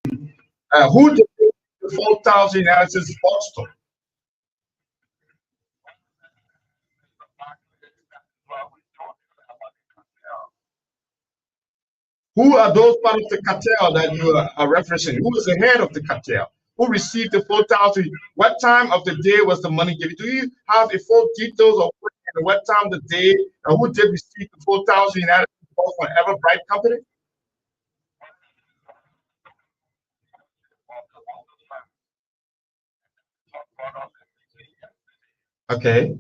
Who did the 4,000 analysis box? Who are those part of the cartel that you are referencing? Who is the head of the cartel? Who received the 4,000? What time of the day was the money given? Do you have a full details of what time of the day and who did receive the 4,000 United States from Everbright Company? Okay.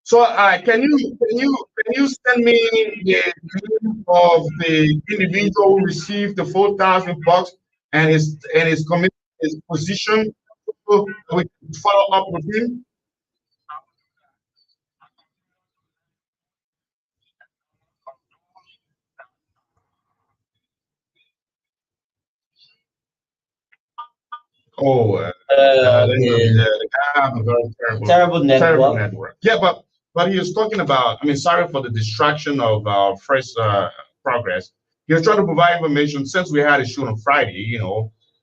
So can you send me the name of the individual who received the 4,000 bucks and his commitment, his position, so we can follow up with him? Oh, the guy have a very Terrible terrible network. network. Yeah, but he was talking about. I mean, sorry for the distraction of our first progress. He was trying to provide information since we had a show on Friday.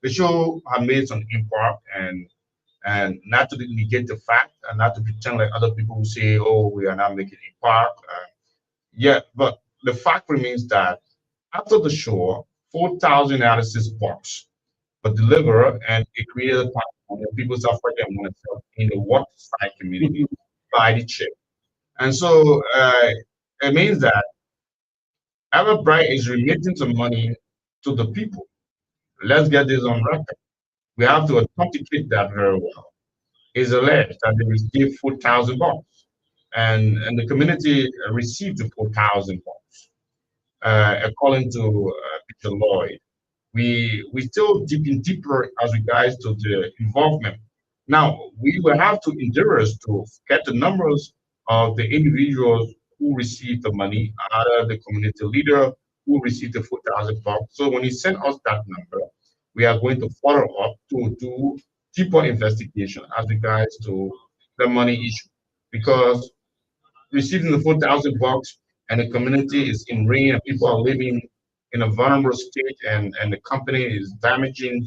The show had made some impact and not to negate the fact and not to pretend like other people who say, "Oh, we are not making impact." Yeah, but the fact remains that after the show, 4,000 analysis box but deliver and it created a platform where people start working on themselves in the waterside community by the chip. And so it means that Everbright is remitting some money to the people. Let's get this on record. We have to authenticate that very well. It's alleged that they received 4,000 bucks, and the community received the 4,000 bucks, according to Peter Lloyd. We still dipping deeper as regards to the involvement. Now we will have to endorse to get the numbers of the individuals who received the money, either the community leader who received the 4,000 bucks. So when he sent us that number, we are going to follow up to do deeper investigation as regards to the money issue because receiving the 4,000 bucks and the community is in rain and people are living in a vulnerable state and the company is damaging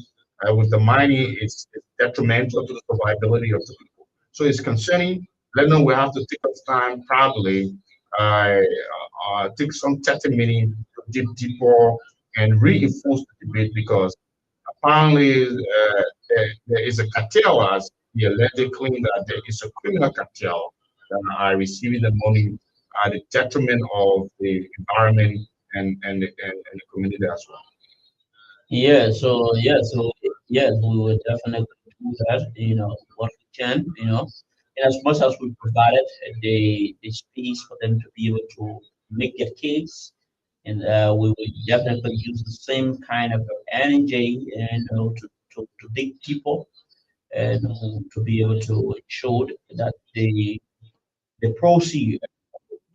with the money, it's detrimental to the survivability of the people. So it's concerning. Let them know we have to take our time probably, uh, take some 30 minutes to dig deeper and reinforce the debate because apparently there is a cartel as the alleged claim that there is a criminal cartel that are receiving the money at the detriment of the environment and the community as well. So yes, we will definitely do that. What we can. And as much as we provided the space for them to be able to make their case, and we will definitely use the same kind of energy and to dig deeper and to be able to ensure that the proceeds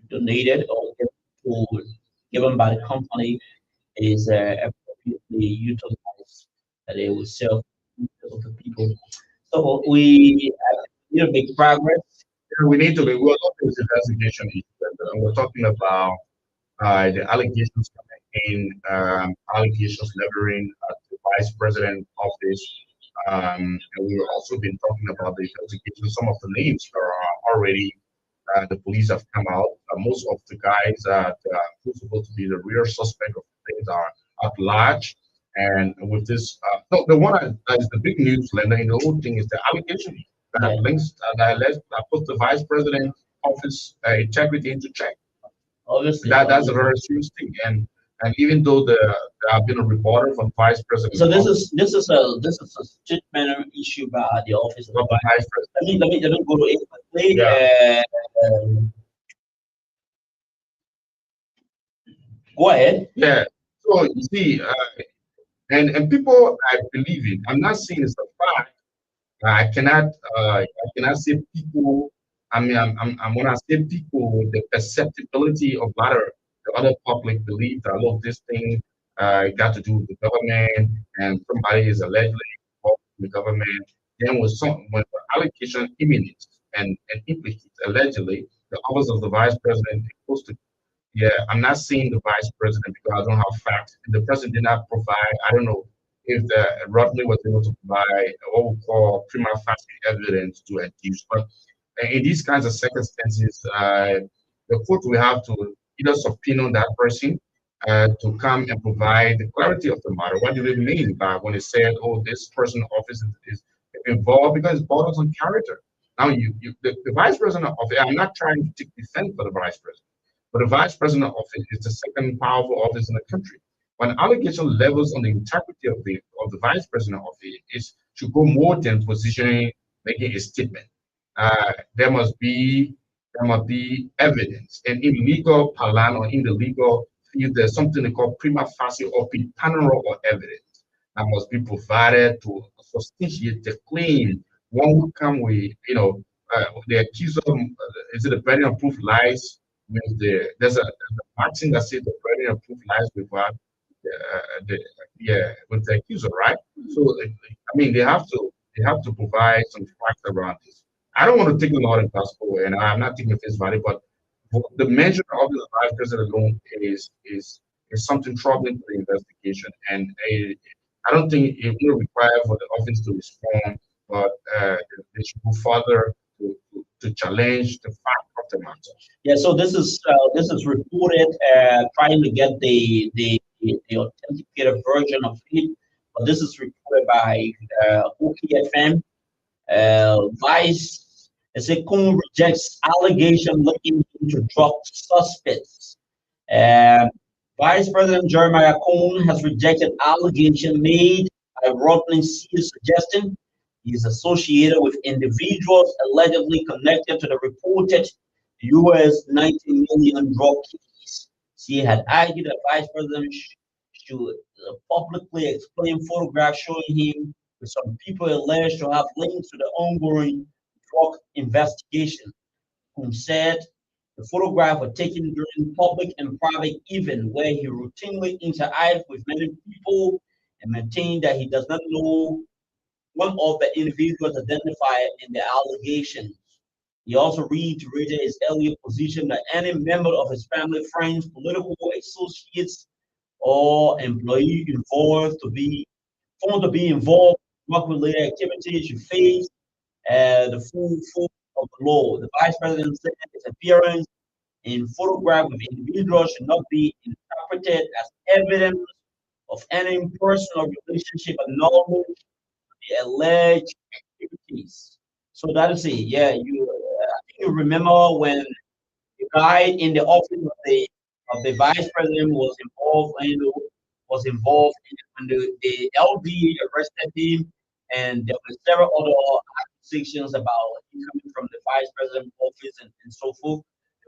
donated or given by the company is appropriately utilized, that it will serve of the people. So we need to make progress. Yeah, we need to be well up with the investigation issue. And we're talking about the allegations coming in, allegations leveling at the vice president office. And we've also been talking about the investigation. Some of the names that are already the police have come out. Most of the guys that who's supposed to be the real suspect of things are at large. And with this, no, the one that is the big news, Linda, in the whole thing is the allegation Yeah, that puts the vice president office integrity into check. obviously, That's a obviously. very serious thing. And even though there have been a reporter from vice president So this office is this is a statement issue by the office of the of the vice. vice president, Let me go to it quickly. yeah, Go ahead. yeah. So you see, and people, I believe it. I'm not saying it's a fact. I cannot say people. I mean, when I say people, the perceptibility of the other public belief that look, this thing got to do with the government, and somebody is allegedly involved in the government. Then when the allegation imminent and implicates allegedly the office of the vice president is supposed to. Yeah, I'm not saying the vice president because I don't have facts. The president did not provide. I don't know if the Rodney was able to provide what we call prima facie evidence to accuse. But in these kinds of circumstances, the court will have to either subpoena that person to come and provide the clarity of the matter. What do they mean by when they said, "Oh, this person office is involved," because it borders on character. Now, the vice president of I'm not trying to take defense for the vice president, but the vice president office is the second powerful office in the country. When allegation levels on the integrity of the vice president office is should go more than positioning, making a statement. There must be evidence, and in legal parlance or in the legal field, there's something they call prima facie or preponderant or evidence that must be provided to substantiate the claim. One who come with, the accuser, is it a burden of proof lies with there's a margin that says the burden of proof lies with what with the accuser, right? So I mean, they have to provide some facts around this. I don't want to take a lot of gospel, and I'm not taking face value, but the mention of the vice president alone is something troubling to the investigation, and I don't think it will require for the office to respond, but they should go further to challenge the fact of the matter. Yeah, so this is reported, trying to get the authenticated version of it, but this is reported by OKFM. Vice, as a Kun rejects allegation linking into drug suspects. Uh, Vice President Jeremiah Cohn has rejected allegation made by Rodney Sears suggesting he is associated with individuals allegedly connected to the reported US 90 million drug case. She had argued that Vice President should publicly explain photographs showing him with some people alleged to have links to the ongoing drug investigation, whom said the photographs were taken during public and private events where he routinely interacted with many people and maintained that he does not know one of the individuals identified in the allegations. He also reiterated his earlier position that any member of his family, friends, political associates, or employee involved to be found to be involved in work-related activities should face the full force of the law. The vice president said his appearance in photograph with individuals should not be interpreted as evidence of any personal relationship and knowledge of the alleged activities. So that is it. Yeah, I think you remember when the guy in the office of the vice president was involved when the LD arrested him, and there were several other accusations about him coming from the vice president's office and so forth,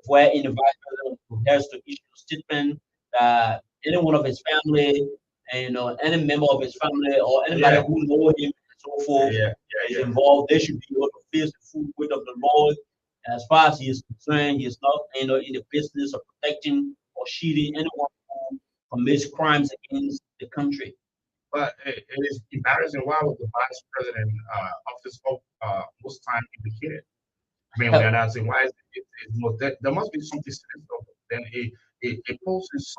where in the vice president has to issue a statement that any one of his family, and any member of his family or anybody Yeah, who know him and so yeah, forth yeah, is yeah, involved, they should be able to face the full weight of the law. As far as he is concerned, he is not, in the business of protecting or shielding anyone who commits crimes against the country. but it is embarrassing. Why was the vice president office most time indicated? I mean, we are not saying why is it most, there must be something sinister. Then it poses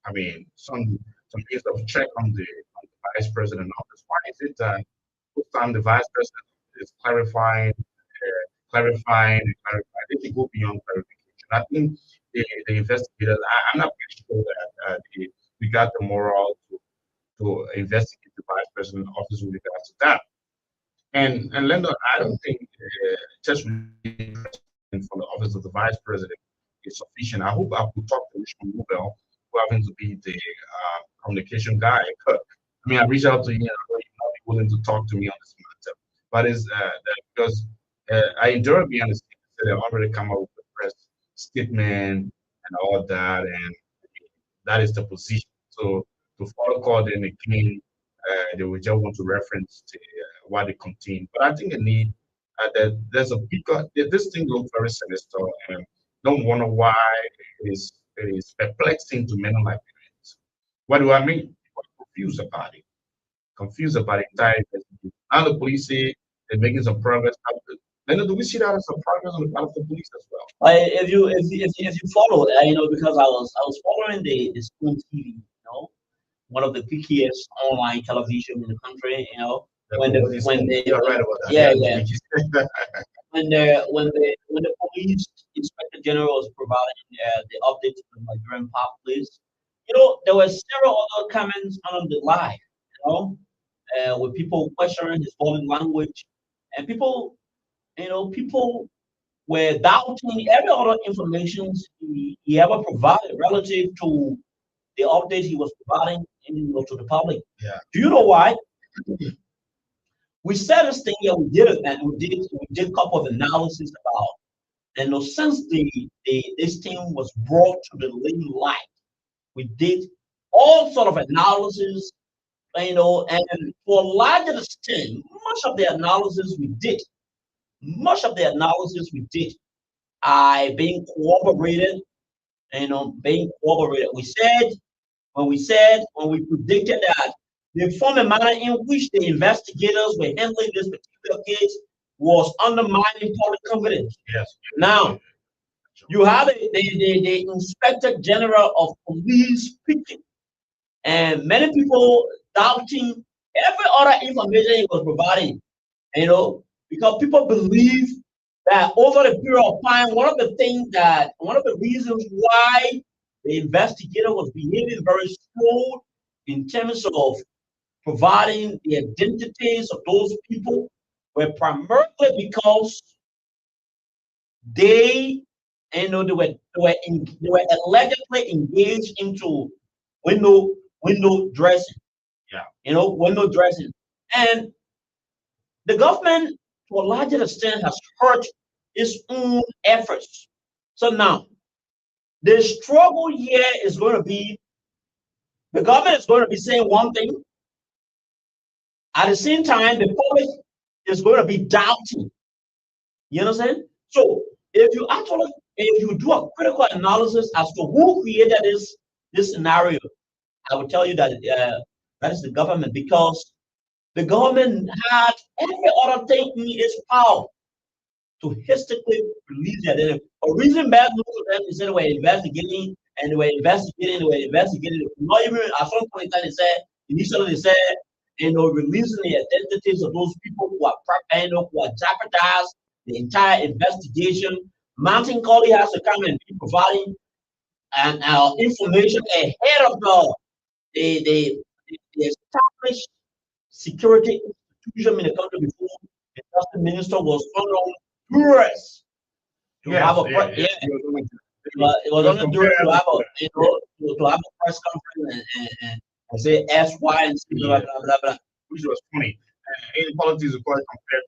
I mean, some piece of check on the vice president office. Why is it that this time the vice president is clarifying and clarifying? They can go beyond clarification. I think the investigators. I'm not pretty sure that we got the moral to investigate the vice president office with regards to that. And Linda, I don't think just releasing the president from the office of the vice president is sufficient. I hope I could talk to Richmond Nobel, who happens to be the communication guy. I mean, I reached out to you, and I know you might be willing to talk to me on this matter. But it's that because I enjoy being on the stage. They already come up with a press statement and all that, and that is the position. So to follow call them again, they will just want to reference to, what they contain. But I think they need that there's a bigger this thing looks very sinister, and don't wonder why it is perplexing to many Liberians. What do I mean? People are confused about the entire investigation. Now the police say they're making some progress. Then do we see that as a progress on the part of the police as well? If you follow, because I was following the school TV, one of the pickiest online television in the country, when they You're right about that. yeah, Yeah, yeah, when the police inspector general was providing the update to the Nigerian populace, there were several other comments on the live, with people questioning his body language, and people were doubting every other information he ever provided relative to the update he was providing to the public. yeah, Do you know why? We said this thing here, we did it, and we did a couple of analysis about, and since this thing was brought to the light, we did all sort of analysis, and for a larger extent, much of the analysis we did, being corroborated, being corroborated. When we predicted that the former manner in which the investigators were handling this particular case was undermining public confidence. yes. Now, you have the inspector general of police speaking, and many people doubting every other information he was providing, because people believe that over the period of time, one of the reasons why the investigator was behaving very slow in terms of providing the identities of those people were primarily because they, they were allegedly engaged into window window dressing, Yeah. window dressing, and the government, to a larger extent, has hurt its own efforts. So now, the struggle here is going to be the government is going to be saying one thing. At the same time, the public is going to be doubting. You understand? So if you do a critical analysis as to who created this scenario, I will tell you that that is the government, because the government had every other thing in its power to hastily release their data. A reason bad news to them is that they were investigating and they were investigating. Not even at some point in time initially they said, releasing the identities of those people who are jeopardized the entire investigation. Mountain Colley has to come and be providing information ahead of the established security institution in the country before the justice minister was under duress to Yes, have a yeah, press. yeah. Yeah, it was Because under duress to have a comparable. to have a press conference and say S, Y, and Z, blah Yeah, blah blah blah. which was funny. In politics, of course, compared.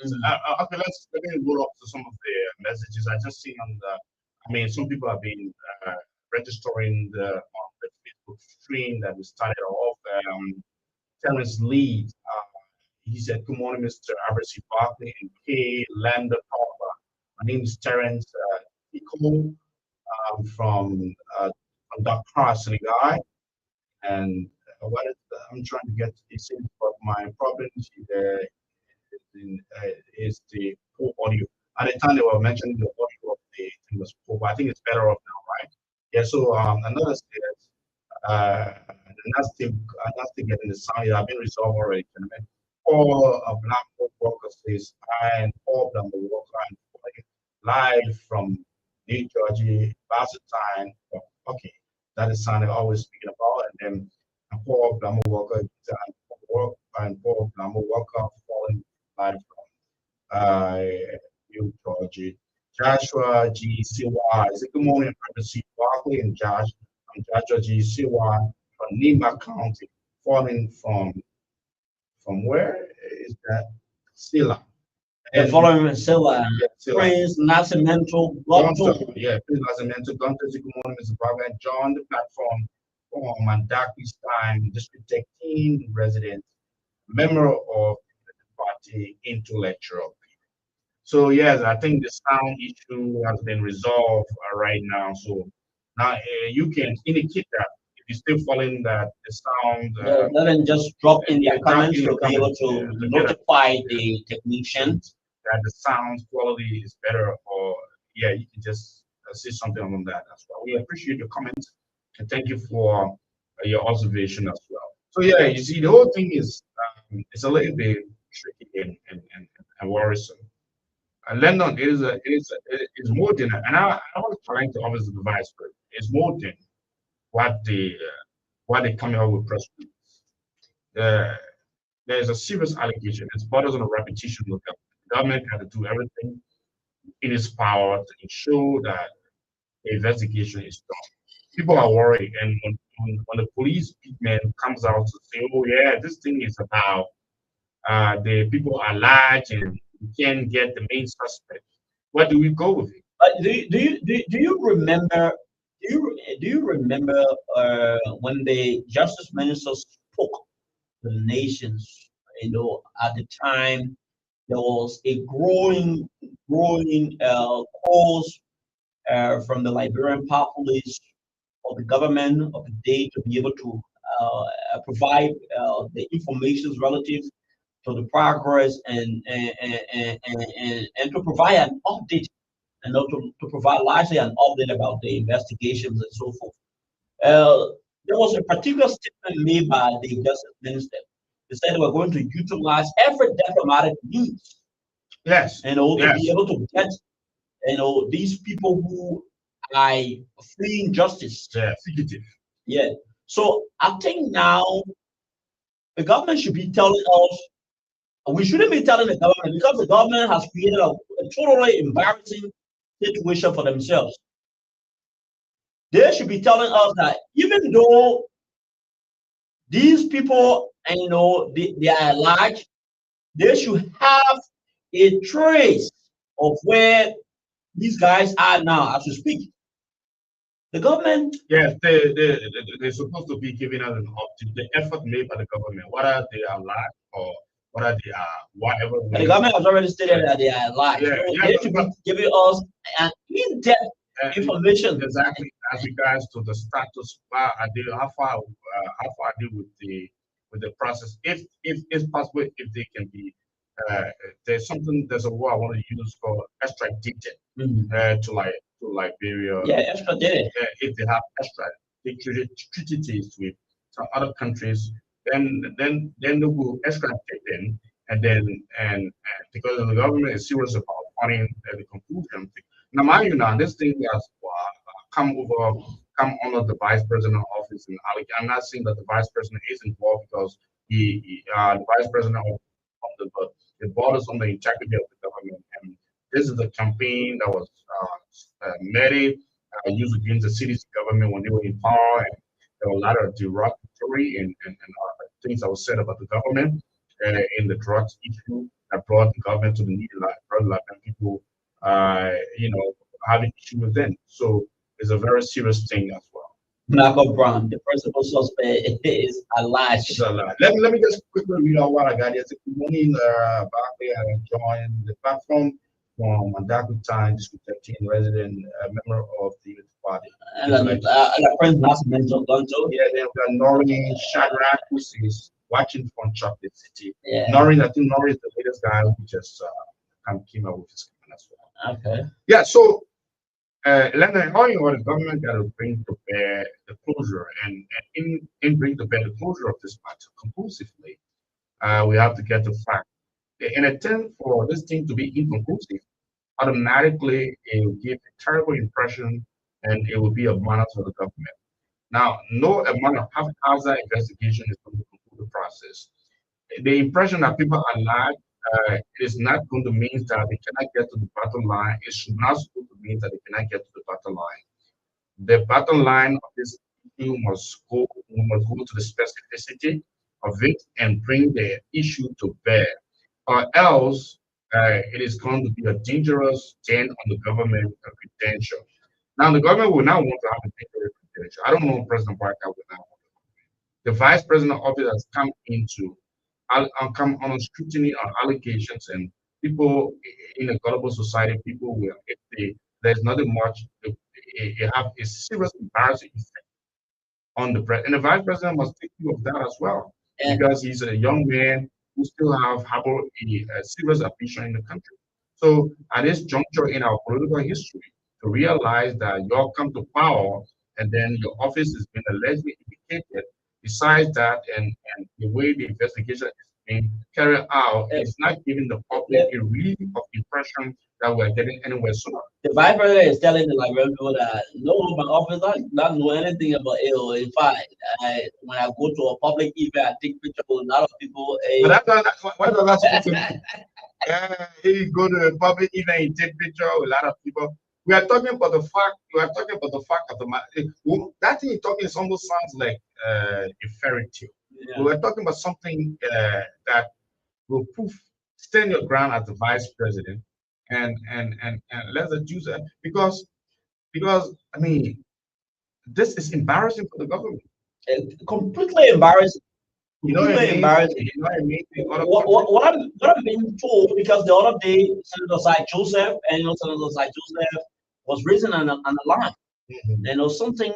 Mhm. Okay, let me roll up to some of the messages I just seen on the. I mean, some people have been registering on the Facebook stream that we started off. Terrence Lee, he said, "Good morning, Mr. Abercy Barclay and K. Lyndon Togba. My name is Terrence Pico. From Dakar, Senegal, and what is I'm trying to get. It says, but my problem is the poor audio. At the time they were mentioning the audio of the thing was poor, but I think it's better off now, right? Yeah. So another says another thing getting the sound has been resolved already. Gentlemen. Paul Blanco Walker says, I and Paul Blanco Walker and live from New Jersey, Valentine. Okay, that is something I always speaking about. And then Paul Blanco Walker and Paul Blanco Walker falling Uh, you, Georgie. Joshua G. Siwa. Is it good morning, Reverend Barclay and Josh? I'm Joshua G. Siwa from Nima County, falling from where is that? Sila. The And following Silla, yeah, Sila. Prince Nascimento Gonzo, Gonzo. yeah, please as I mentioned, Gonzo, good morning, Mr. Barbara, and join the platform from Mandakwi Stein, District 13 resident, member of the party intellectual. So yes, I think the sound issue has been resolved right now. So now you can indicate that if you're still following that the sound, Let them just drop in their drop comments in your to be able comments to to get a notify the technician. that the sound quality is better, or yeah, you can just say something on that as well. We appreciate your comments and thank you for your observation as well. So yeah, you see, the whole thing is it's a little bit tricky and worrisome. London it is more than, and I was trying to always advise, but it's more than what they coming out with press release. Uh, there's a serious allegation. It's borders on a repetition of the government had to do everything in its power to ensure that the investigation is done. People are worried, and when the police man comes out to say, "Oh yeah, this thing is about the people are large and we can't get the main suspect," where do we go with it? But do you remember do you remember when the justice minister spoke to the nations? You know, at the time there was a growing calls from the Liberian populace of the government of the day to be able to provide the information relative to the progress and to provide an update and not to provide largely an update about the investigations and so forth. Uh, there was a particular statement made by the justice minister. They said they were going to utilize every diplomatic means, Yes, to be yes, able to get, these people who are fleeing justice. yeah, fugitive. Yeah. So I think now the government should be telling us, we shouldn't be telling the government because the government has created a totally embarrassing situation for themselves. They should be telling us that even though these people, and they are large, they should have a trace of where these guys are now as we speak. The government, Yes, they're supposed to be giving us an update, the effort made by the government, whether they are large or whether they are whatever and the way. government has already stated that they are large. Yeah, So yeah, they should be giving us an in-depth uh, information. exactly as regards to the status, how far are they with the process? If it's possible, if they can be, uh, there's a word I want to use called extradited Mhm. to Liberia. Yeah, extra did it. If they have extra treaties with some other countries, then they will extradite them, and because the government is serious about funding the conclusion. Now, mind you, now this thing has come over, come under the vice president office in Ali. I'm not saying that the vice president is involved because the vice president of the borders on the integrity of the government, and this is the campaign that was made used against the city's government when they were in power, and there were a lot of derogatory and things that were said about the government in the drugs issue that brought the government to the need, like brought like people, you know, having issue with them. So it's a very serious thing as well. Michael Brown, the principal suspect, is It's alleged. a lot. Let me just quickly read out what I got here. Good morning, Barclay. I joined the platform from Mandaku Time, District 13 resident, member of the Youth Party. And a friend last mentioned Gonzo. Yeah, then we got Nori Shadrach, who is watching from Chocolate City. Yeah. Nori, I think Nori is the latest guy who just came out with his comment as well. Okay. Yeah, so Leonard, how you know the government got to bring to bear the closure and bring to bear the closure of this matter conclusively. We have to get the fact. In attempt for this thing to be inconclusive, automatically it will give a terrible impression and it will be a menace for the government. Now, no amount of haphazard investigation is going to conclude the process. The impression that people are lied it is not going to mean that they cannot get to the bottom line. It should not going to mean that they cannot get to the bottom line. The bottom line of this issue must go to the specificity of it and bring the issue to bear, or else it is going to be a dangerous dent on the government credential. Now, the government will not want to have a dangerous credential. I don't know if President Barker will not want the vice president office has come into come on scrutiny on allegations and people in a global society, people will if there's nothing much they have a serious embarrassing effect on the president. And the vice president must take note of that as well. And Because he's a young man who still have harbor a serious ambition in the country. So at this juncture in our political history, to realize that you all come to power and then your office has been allegedly implicated. Besides that, and the way the investigation is being carried out uh, is not giving the public a real of impression that we're getting anywhere soon. the vice president is telling the Liberian people that no, my office not know anything about it. In fact, when I go to a public event, I take pictures with a lot of people. But what does that supposed to mean? Yeah, you go to a public event, you take picture with a lot of people. We are talking about the fact. We are talking about the fact of the matter. That thing you're talking almost sounds like a fairy tale. Yeah. We are talking about something that will prove stand your ground as the vice president, and let's do that because I mean this is embarrassing for the government. Completely embarrassing. You know what I Completely mean? embarrassing. You know what I mean? The other What I'm being told, because the other day Senator Sai Joseph and Senator Sai Joseph was raising an alarm. Mhm. Something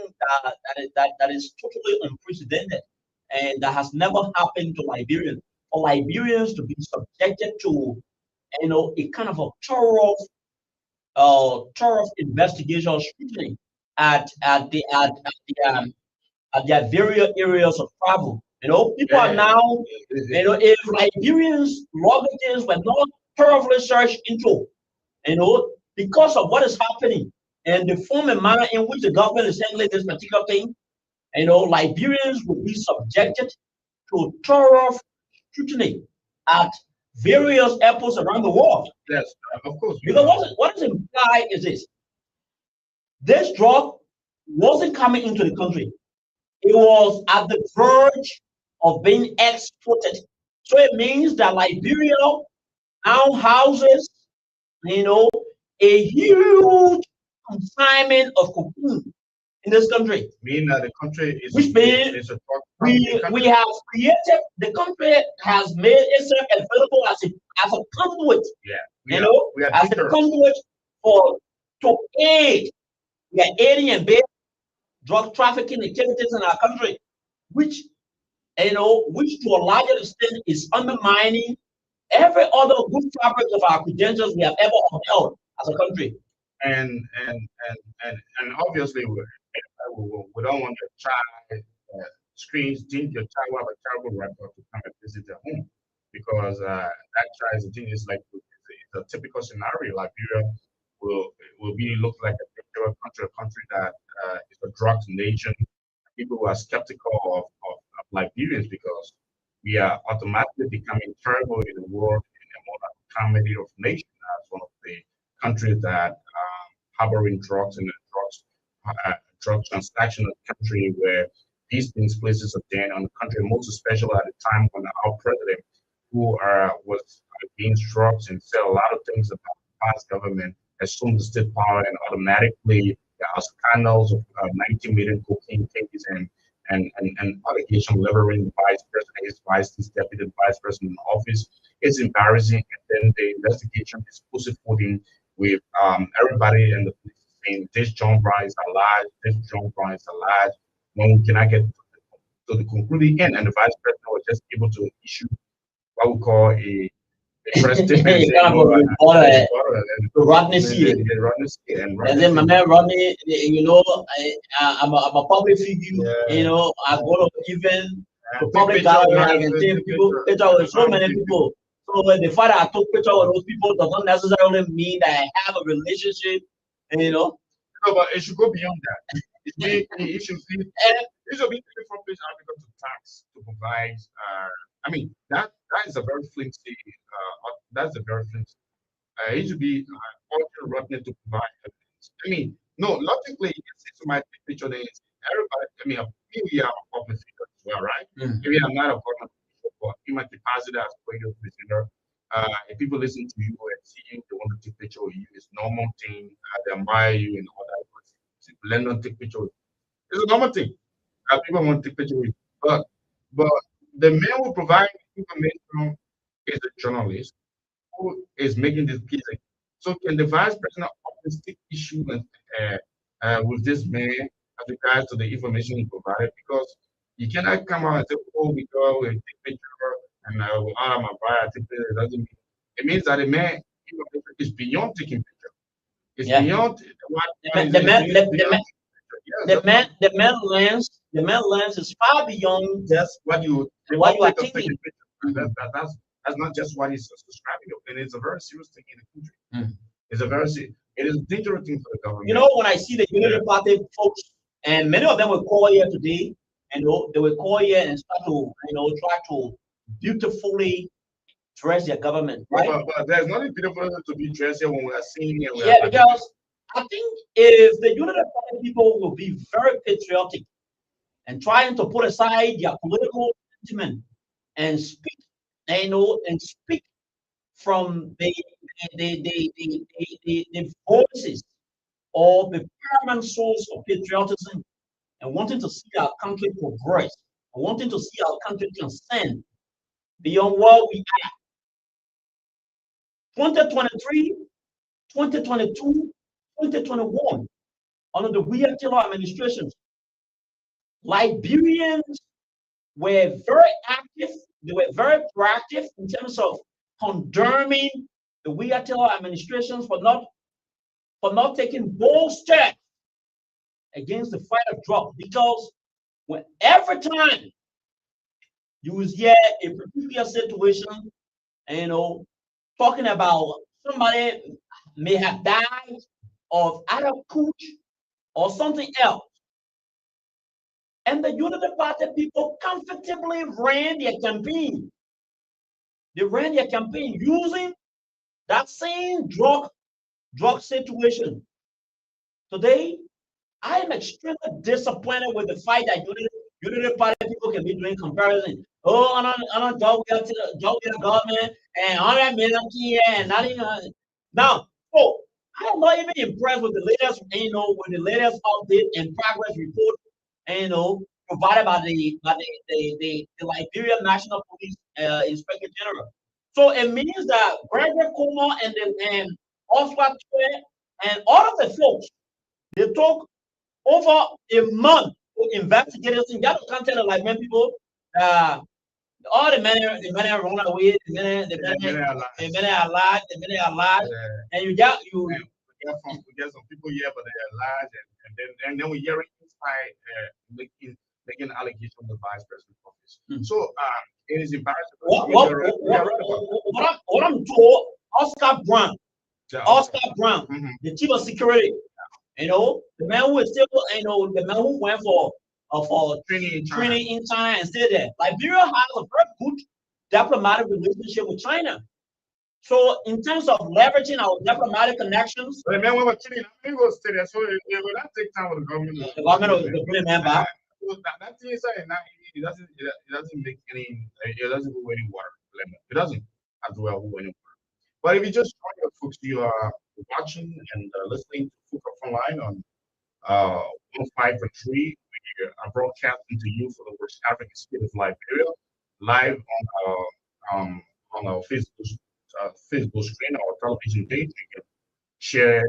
that is totally unprecedented and that has never happened to Liberians. For Liberians to be subjected to a kind of a thorough investigation or scrutiny at their various areas of travel. People are Yeah, now, if Liberians' luggages were not thoroughly searched into, because of what is happening and the form and manner in which the government is handling this particular thing, Liberians will be subjected to thorough scrutiny at various airports around the world. yes, of course. Because what is implied is this drug wasn't coming into the country. It was at the verge of being exported. So it means that Liberia now houses, a huge consignment of cocaine in this country. Mean that the country Which means is a we have created, the country has made itself available as a conduit, yeah. We are as a dangerous. conduit to aid, we are aiding and aiding drug trafficking activities in our country, which which to a larger extent is undermining every other good fabric of our credentials we have ever upheld as a country. And and obviously we don't want your child screens think your child will have a terrible record to come and visit their home because that child is like it's a typical scenario. Liberia will really look like a dangerous country, a country that is a drugs nation. People who are skeptical of Liberians because we are automatically becoming terrible in the world in a more comedy of nation as one of the countries that harboring drugs and drug transaction in the country where these things places a dent on the country, most especially at the time when our president, who was against drugs and said a lot of things about the past government, assumed the state power and automatically scandals of 90 million cocaine cases and allegation leveling the vice president, his deputy vice president in office. It's embarrassing. And then the investigation is pussyfooting with everybody and the police saying this John Brown is alive, this John Brown is alive. When we cannot get to the concluding end, and the vice president was just able to issue what we call a press statement saying, Kind of a reporter to Rodney Steele. And then my man Rodney, I'm a public figure, I go to even to public gallery, I can take people, picture with so many people. So the fact that I took picture with those people does not necessarily mean that I have a relationship, No, but it should go beyond that. It should be different place applicant to tax to provide. I mean that is a very flimsy That's the very thing. It should be culture rotten to provide evidence. I mean, no, logically, yes, it's my picture. Everybody, I mean, maybe I'm a public figure as well, right? Mm. Maybe I'm not a public figure, but you might be positive as a radio presenter. If people listen to you and see you, they want to take picture of you. It's normal thing. They admire you and all that. But let them take picture. It's a normal thing. People want to take picture with you. But the man who provide information is a journalist who is making this case. So can the vice president always take issue with this man as regards to the information he provided? Because you cannot come out and say, oh, we take picture and we honor my bride, I take picture. It doesn't mean it means that the man information is beyond taking picture. It's Yeah. beyond The what man, is the it? man, It's the, the beyond man, yes, the that's man, the man lens is far beyond just what you the what you are object of thinking. taking picture. That's not just what he's subscribing to, and it's a very serious thing in the country. Mm. It's a it is a dangerous thing for the You government. know, when I see the Unity Party folks, and many of them will call here today, and they will call here and start to, try to beautifully dress their government, right? But there's nothing beautiful to be dressed here when we are seeing and we are Yeah, because I think if the Unity Party people will be very patriotic and trying to put aside their political sentiment and speak, and speak from the voices or the paramount source of patriotism and wanting to see our country progress, and wanting to see our country transcend beyond what we are. 2023, 2022, 2021, under the William Taylor administration, Liberians were very active. They were very proactive in terms of condemning the William Taylor administration for not taking bold steps against the fight of drugs. Because when every time you will hear a particular situation, and talking about somebody may have died of either coach or something else, and the Unity Party people comfortably ran their campaign. They ran their campaign using that same drug situation. Today, I am extremely disappointed with the fight that Unity Party people can be doing comparison. Oh, I don't job with the government and 100 million here and not even now. Oh, I am not even impressed with the latest, update and progress report, provided by the Liberian National Police Inspector General. So it means that Gregory Kuma and Oswald Twe and all of the folks, they took over a month to investigate this thing. That can't tell the Liberian people uh, all the men run away, the men are alive, and we get some people here, but they are large, and then we hear it inside making allegations of the vice president office. So it is embarrassing. What I'm told, Oscar Brown, the chief of security, the man who is still, the man who went for training in China and stayed there. Liberia has a very good diplomatic relationship with China. So in terms of leveraging our diplomatic connections, the man went to China, will stay there. So it will not take time with the government. The government will bring them back. That thing is it doesn't make it doesn't go anywhere. It doesn't as well go anywhere. But if you just join your folks, you are watching and listening to Food Frontline on 105.3. We are broadcasting to you for the West African state of Liberia, live on our Facebook screen, our television page. You can share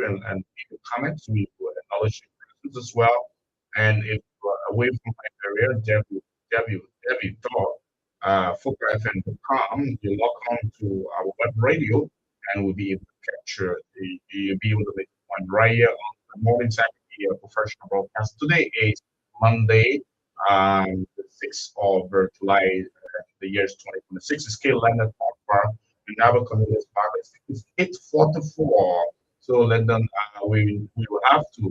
and leave comments. We will acknowledge your presence as well. And if you're away from Liberia, FocaFM.com, you log on to our web radio and we'll be able to capture you'll be able to make one right here on the morning side of the professional broadcast. Today is Monday, the 6th of July, the year is 2026. It's still Lyndon Togba, the Naval Communist Party. It's 8:44. So Lyndon, we will have to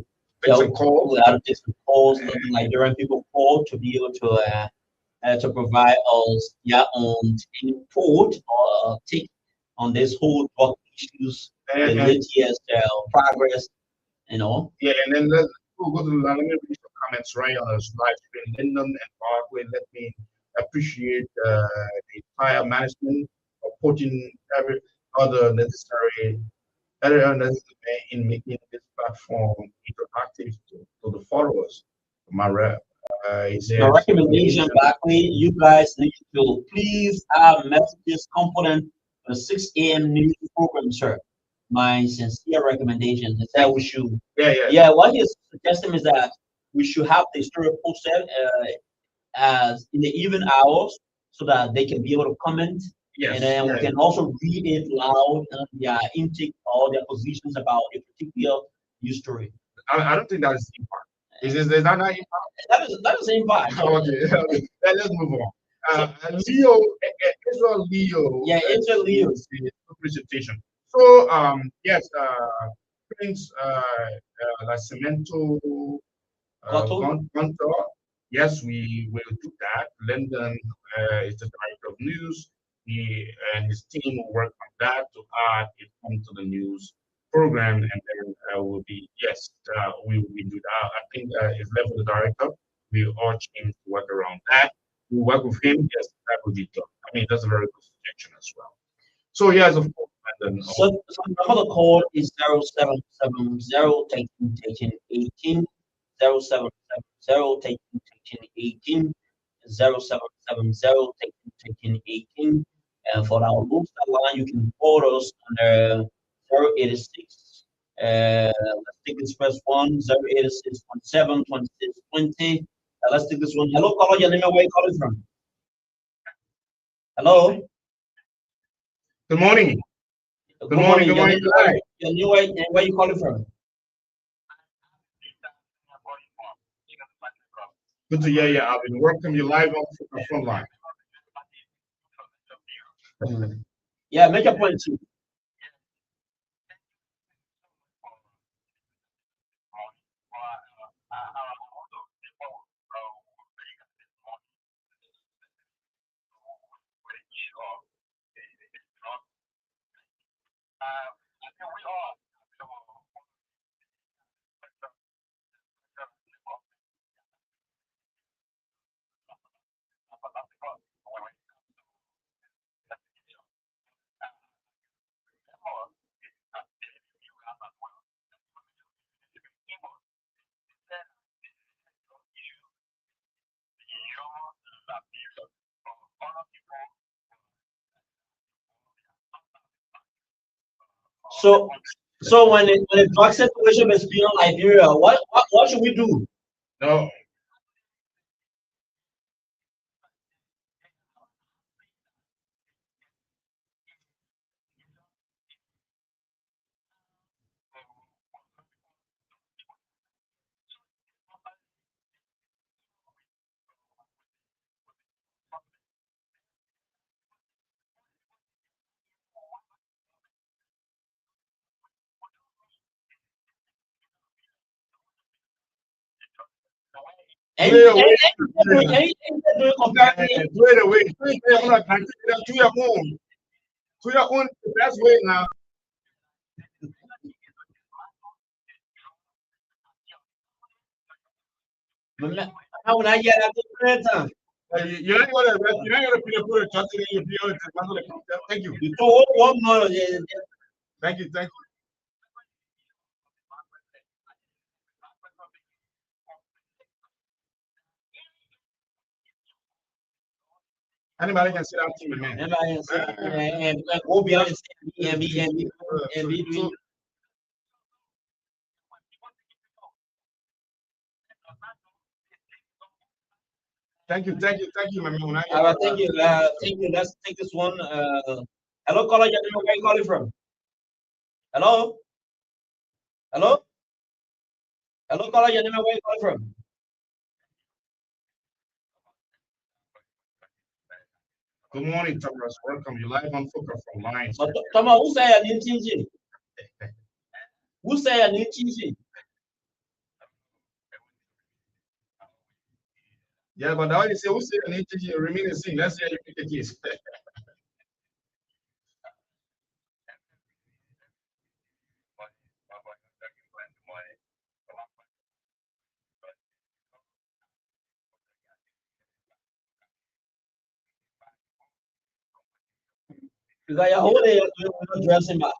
make some calls. We have to take some calls, Nigerian people call to be able to provide us their own input or take on this whole drug issues, the And latest progress, you know. yeah, and then we'll go to let me read some comments right on this live stream. Lyndon and Barclay, let me appreciate the entire management of putting every other necessary in making this platform interactive to the followers. My rep, he My says, recommendation, Barclay, you guys need to please have messages component for 6 a.m. news program, sir. My sincere recommendation is that we should, yeah, yeah, yeah, what he's suggesting is that we should have the story posted as in the even hours so that they can be able to comment, and yes, then we yeah. can also read it loud and their intake or their positions about a particular news story. I don't think that is the part. Is that not That is the same vibe. okay, okay. Let's move on. So, Leo, Israel Leo, yeah, it's a Leo. presentation. So, yes, Prince Nascimento Cotto. Gunter, yes, we will do that. Lyndon is the director of news. He and his team will work on that to add it onto the news program, and then will be yes, we will do that. I think it's left with the director. We urge him to work around that. We work with him. Yes, that will be done. I mean, that's a very good suggestion as well. So yes, of course, and then So number the code is 0770 taking 18 0770 taking 18 0770 taking 18. And for our Loopstar line, you can call us on the 086. Let's take this first one 086 27 26 20. Let's take this one. Hello, caller. Your name and where you calling from? Hello. good morning, Good good morning, morning. good Your morning. name, Good night. your new and where you calling from? Good to hear you, Alvin. Welcome you live on Frontline. Mm. Yeah, make a point too. So, so when the drug situation is beyond Liberia, what should we do? No, do it away. Anything they're doing comparatively, Do it away. Do it away. To your own. To your own. The best way now. when I get at the prayer time, You're not gonna rest. You're not gonna put a trust in your deal to handle the concept. Thank you. you throw one more. Thank you. Thank you. Anybody can sit down to me, man. And go beyond and be doing. So thank you, my man. All right, thank you. Thank you. Let's take this one. Hello, caller. Your name and where you calling from? Hello, hello, hello, caller. Your name and where you calling from? Good morning, Thomas. Welcome. You live on Focus from Lines. But Thomas, who say I need changing? Who say I need changing? Yeah, but now you say who say an interview remain the same. Let's say you pick a case. You got your whole day you're dressing up.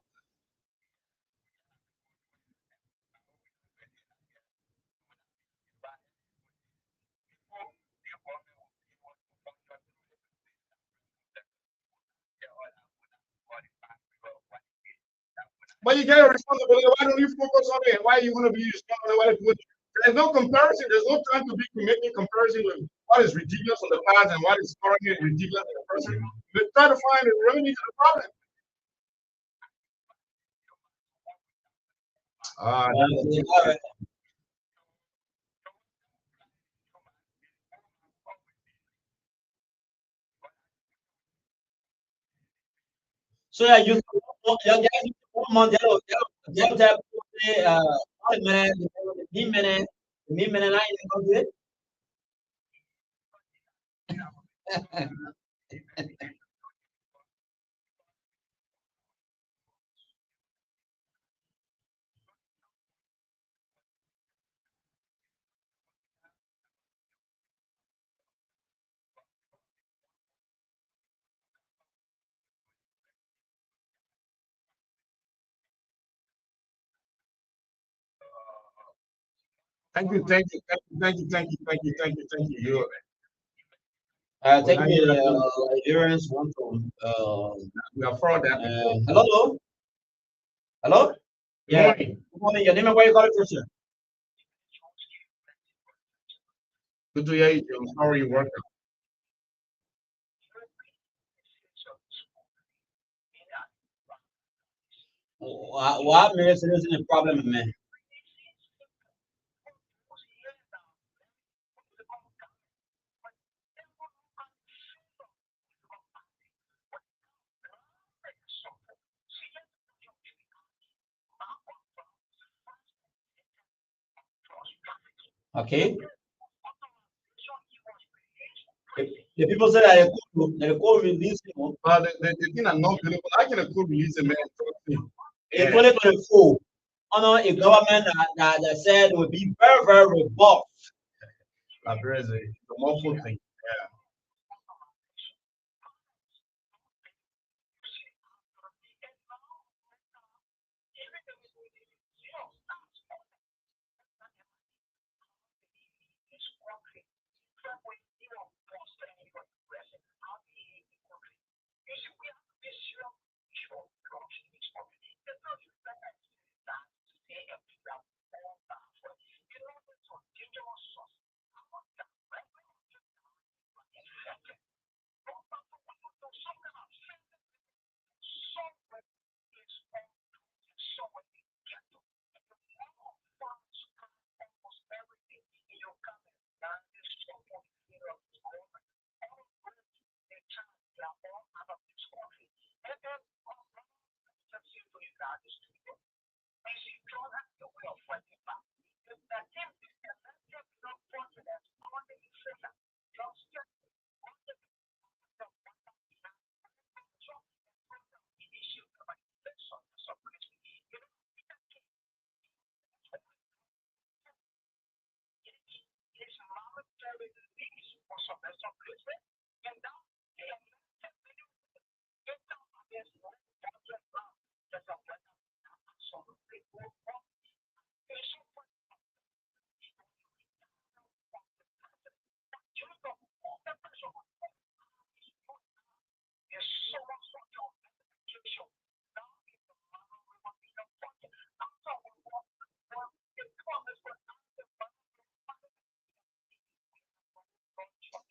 But you get a responsibility. Why don't you focus on it? Why are you going to be responsible? There's no comparison. There's no time to be making comparison with what is ridiculous in the past and what is currently ridiculous in the present. But try to find a remedy to the problem. All right. So yeah, you guys one month you have one minute, me minute nine is good. Thank you, thank you, thank you, thank you, thank you, thank you, thank you, thank you. Well, Thank now you, you have to, Nigerians want to we are fraud that people. hello, hello. Good Yeah, morning. good morning. Your name and where you calling from, sir? Good to hear you, Jones. How are you working? What is the problem, man? Okay. The people say that they could release him The thing I'm not believable, I can could release a man. Trust me. in Yeah, 2024 under a government that said would be very, very robust. like there is a awful thing. Yeah.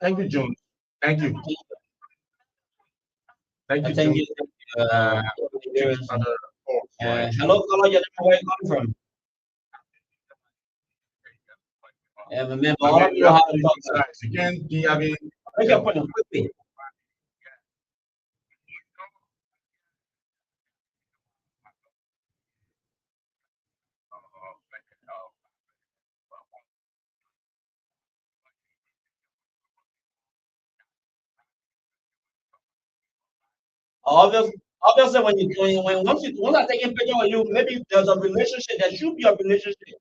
Thank you, Jones. Thank you. Thank you, Thank Jones. you, uh, Take Nigerians. another course, right? Hello, caller, your name and where you calling from? Remember, I all mean, of you you have have to to do talk. two sides. You can't be having, Make you your know, point quickly. Obviously, when once I taking picture of you, maybe there's a relationship. There should be a relationship.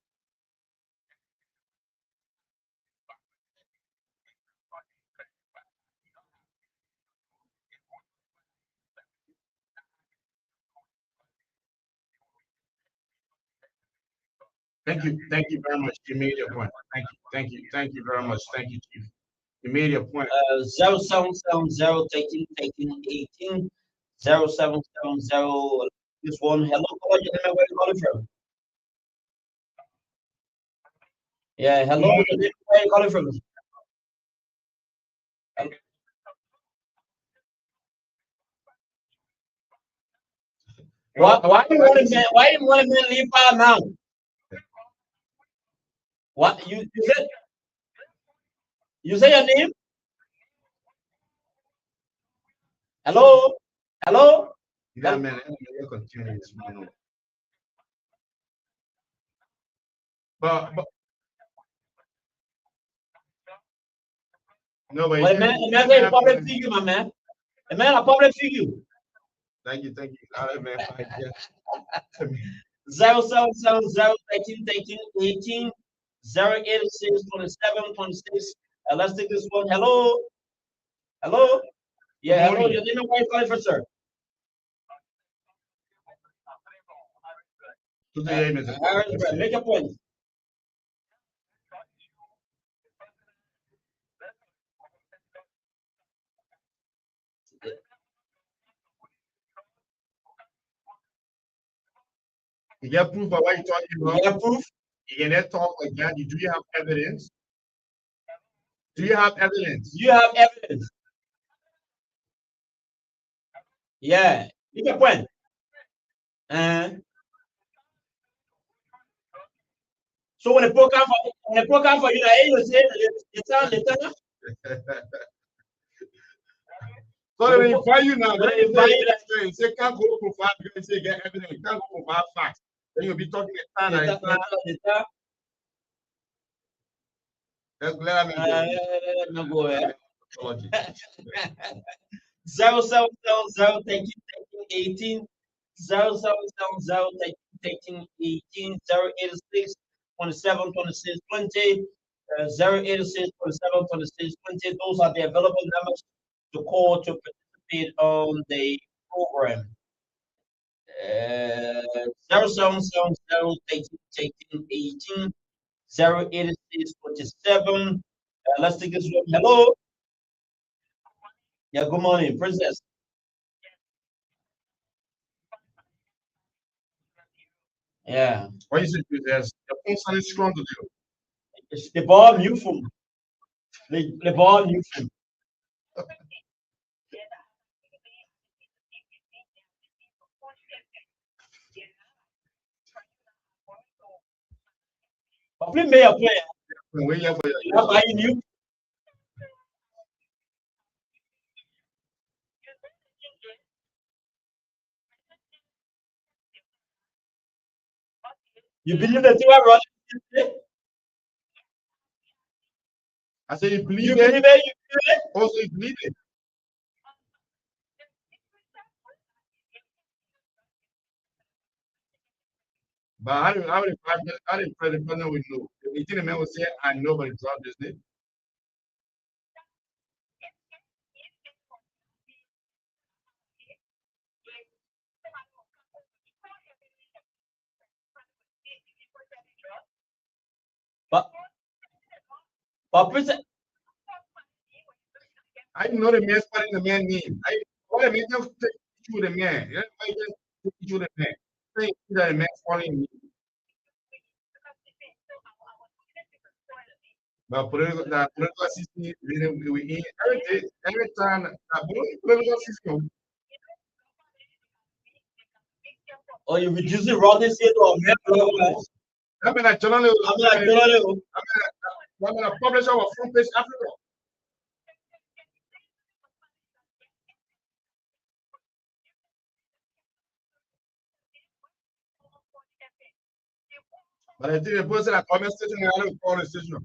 Thank you very much. You made your point. Thank you very much. Thank you, Chief. You made your point. 0770 13 18 0770. This one. Hello, caller, you know where you calling from? Yeah, hello, you know where you calling from? Why you want to man? Why you want to man leave out now? What you say your name? Hello, hello. Yeah, man. Let continue this man. But no, but Well, a man is a public figure, my man. A man a public figure. thank you. All right, man. Fine. Yeah. 0770 13 18 086 27 26. Let's take this one. Hello, hello. Good Yeah, hello. morning. Your name and where you calling from, sir? Good to hear you, Mr. Harrisburg. Make a point. You get proof of what you're talking You about? get proof? You can talk like that. Do you have evidence? Do you have evidence? You have evidence. Yeah. Make a point. Uh, so when the program for you, you say the So they will invite you now. when Then they you say, invite you, you say, can't go provide, you say, get evidence. You can't go provide facts. Then you'll be talking a ton. Let me no go ahead. go. Apology. 0770 18 0770 18 086 27 26 20 086 27 26 20. Those are the available numbers to call to participate on the program. 0770 18 086 27. Let's take this one. Hello. Yeah, good morning, Princess. Yeah, What you say, there's the phone sounded strong to you. it's the ball new from the ball new from. But please may a player. Wait here for You have I new. You believe that you are running? I said you You believe believe it. it? You believe it? Also, you believe it. But how did President President would know? You think the man would say, I know, but it's not business. But Princess, I didn't know the man spelling the man name. I what the man just take you the man. Yeah, I just take you the man. Say that the man spelling me. But political system, we in every time political system. or you reduce the running state or man. I mean, I generally, I'm like, no. I'm a publisher of Front Page Africa. But I think the person that comment station, I don't call the station.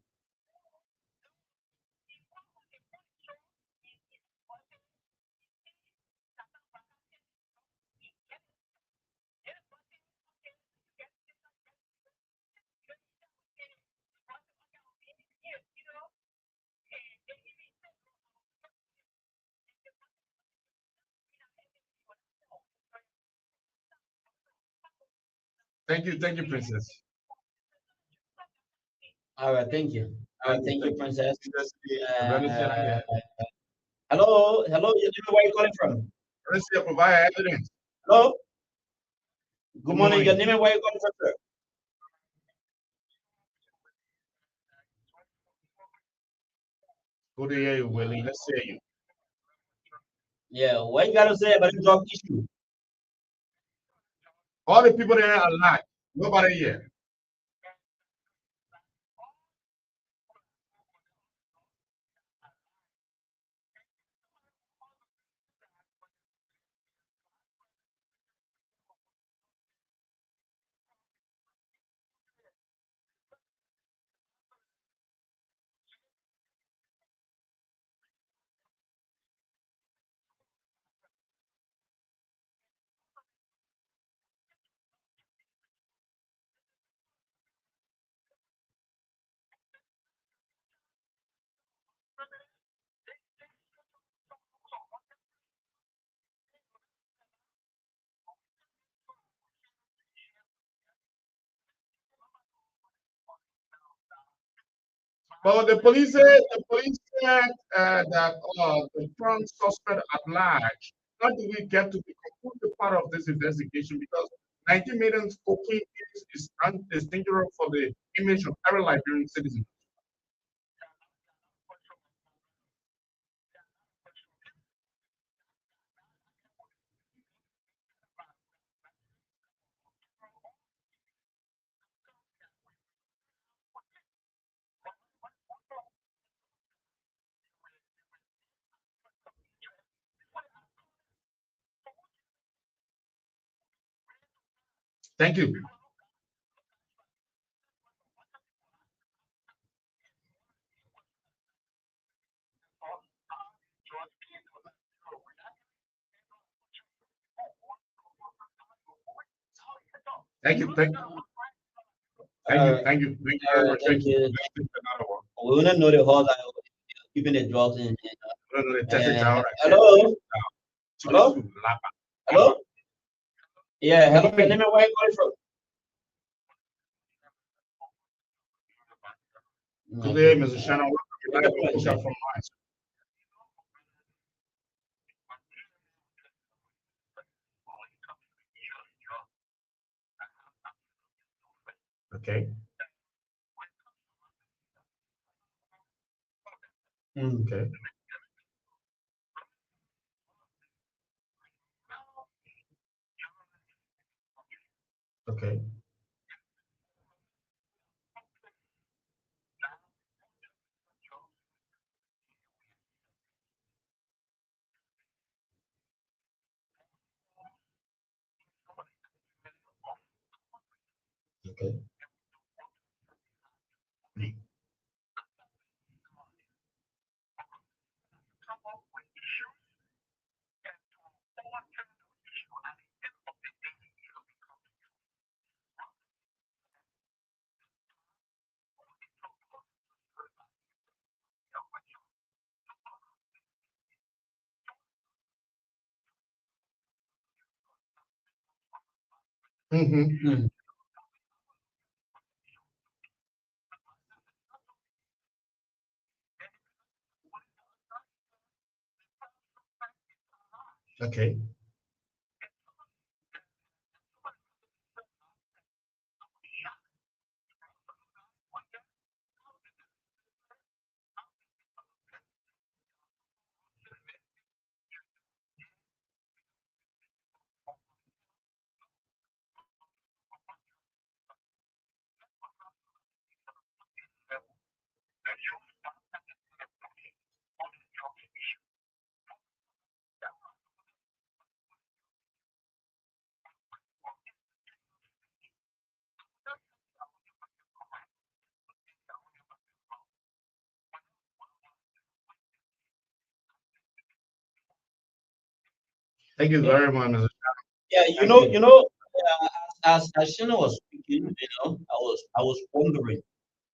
Thank you, Princess. All right, thank you. All right, thank you, Thank you. Princess. Wednesday, Uh, yeah. hello, your name, where are you calling from? Wednesday, provide evidence. Hello, good Good morning. Your morning. name and where you calling from, sir? Good to hear you, Willie. Let's hear you. Yeah, what you gotta say about the drug issue? All the people there are alive. Nobody here. But the police said that the front suspect at large. How do we get to be completely part of this investigation? Because 19 million cocaine is dangerous for the image of every Liberian citizen. Thank you. Thank you. Thank you. Thank you. Thank you very much. Thank Thank you. you. Let's take another one. We don't know the whole keeping the drugs in. No, no, the test it out. Hello, Chicken hello, soup, lapa. hello. Yeah, Good hello. Your morning. name and where you calling from? Good day, Okay. Mr. Shannon. Welcome to Take Live a point, Official man. from Mars. Okay. Mm. Okay. Okay. Okay. Mm-hmm. Mm. Okay. Thank you Yeah, very much, Mr. yeah. Thank you. As Shana was speaking, I was wondering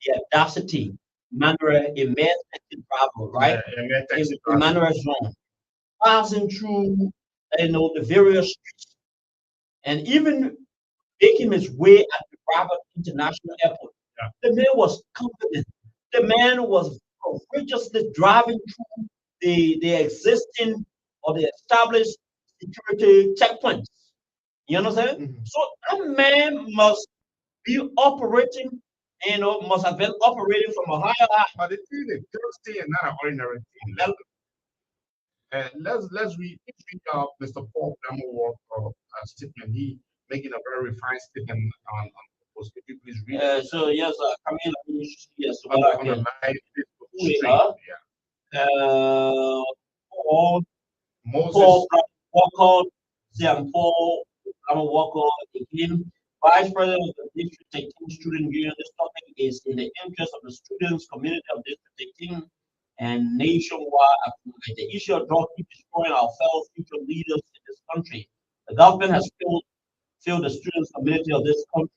the audacity, Emmanuel, a man taxi driver, right? Yeah, yeah, yeah, taxi driver. Emmanuel's wrong, passing through, the various streets, and even making his way at the Rabat International Airport. The man was confident. The man was courageously driving through the existing or the established security checkpoints. You understand? Mhm. So that man must be operating, must have been operating from a higher high. But the thing is, just thing is not an ordinary thing. Let's read Mr. Paul Plummer Walker statement. He making a very refined statement on purpose. Could you please read it So yes, Camille, yes, on what I on the can live Facebook we stream? are. Yeah. Paul, Moses. Paul Walker, Sam Paul, Plummer Walker again, Vice President of the District 18 Student Union. This topic is in the interest of the students, community of District 18, and nationwide. The issue of drugs keeps destroying our fellow future leaders in this country. The government has failed the students' community of this country.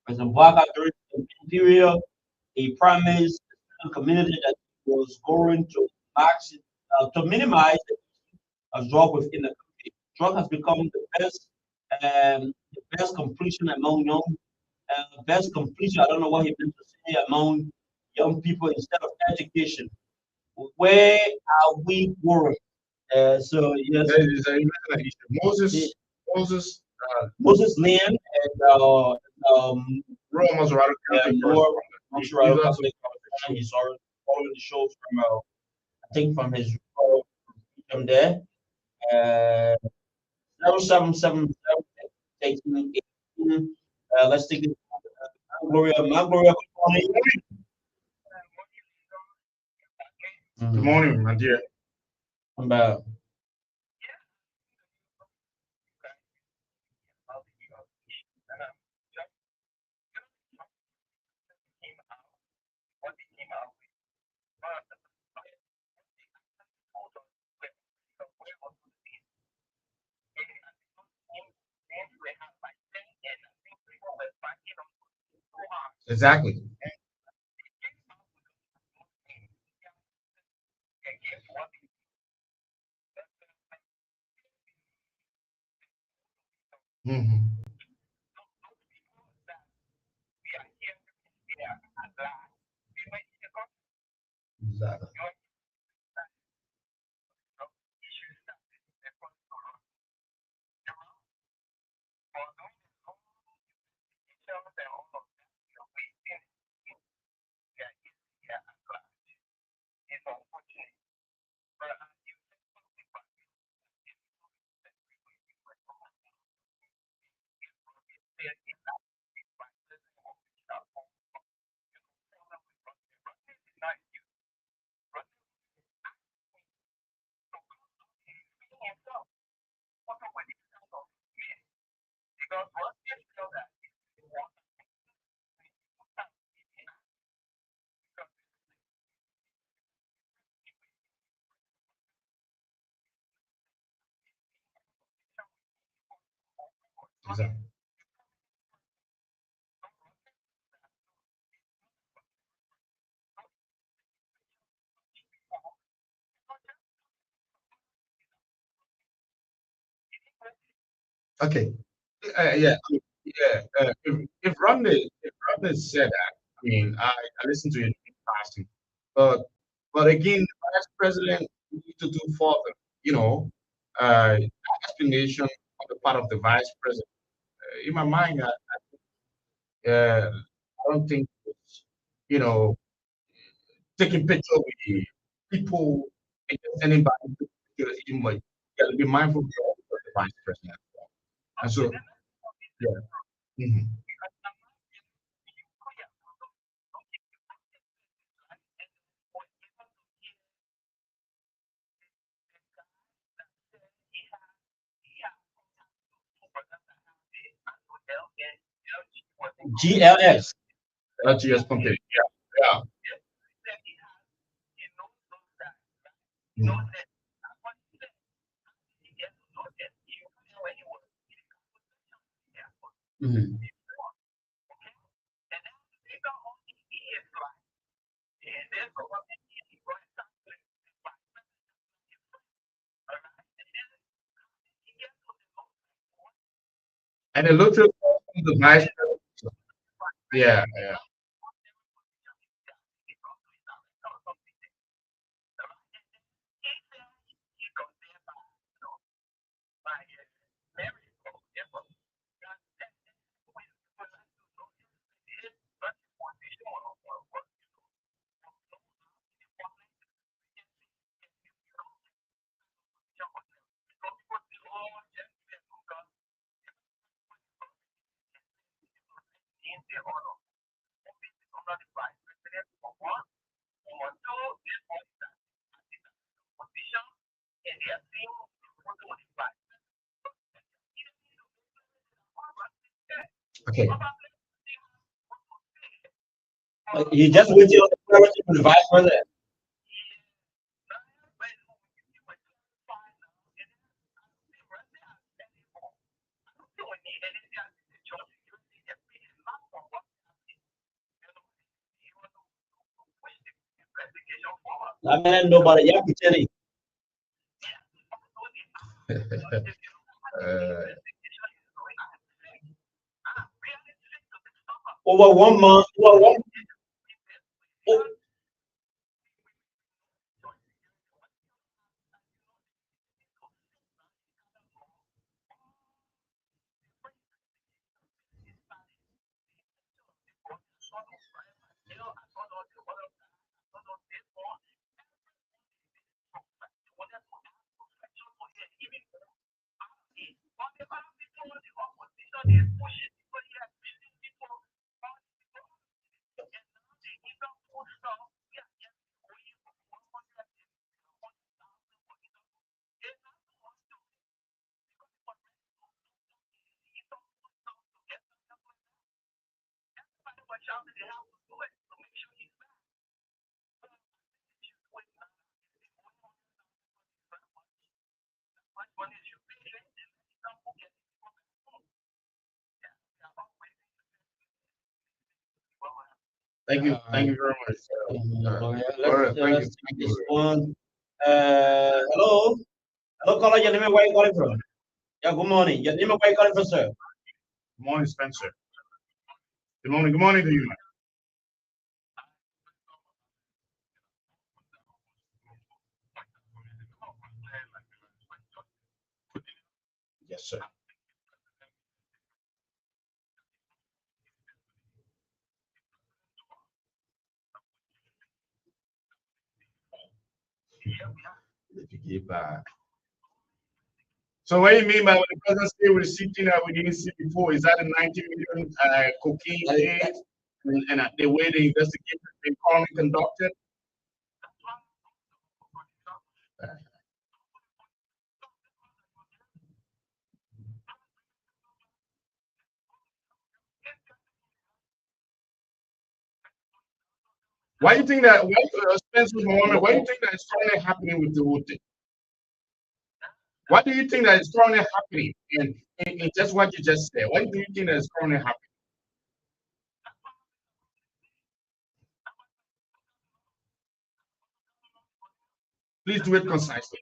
President Barack during the period, he promised the student community that he was going to minimize the of drug within the country. Drug has become the best completion among best completion. I don't know what he meant to say among young people instead of education. Where are we going? So yes, There is a issue. Moses, Moses Lynn and Rome Maserati Catholic Noah correspondent. He's Montreal also Catholic. He's already following the shows from I think from his from there. Uh, 0777 18. Let's take it. Gloria, my Gloria, good morning. good Mhm. morning, my dear. Uh, Exactly. Hmm. Exactly. Exactly. Okay. Yeah. Yeah. If Romney said that, I mean, I listened to it in passing, but again, the vice president need to do further. You know, explanation on the part of the vice president. In my mind, I don't think it's, you know, taking picture with the people and just sending back pictures. You got to be mindful of the vice president. And so, yeah. Mhm. GLX. That's just company. Yeah. Yeah. Mhm. Mhm. And it looks like the vice president. Yeah. Yeah. Okay. You just waiting on the president to the vice president. I mean, nobody. You have to tell it. Uh, Over 1 month. Over one. Oh, thank you very much. All right, thank you, let's take thank this you. one. Hello. Hello, caller. Your name and where you calling from? Yeah, good morning. Your name and where you calling from, sir? Good morning, Spencer. Good morning to you, man. Yes, sir. If you give back. So what do you mean by what the president say we're seeking that we didn't see before? Is that a 90 million cocaine That is, case and the way the investigation has been currently conducted? Why do you think that? Why, Spencer Mohammed? Why do you think that is currently happening with the whole thing? What do you think that is currently happening? And just what you just said. What do you think that is currently happening? Please do it concisely.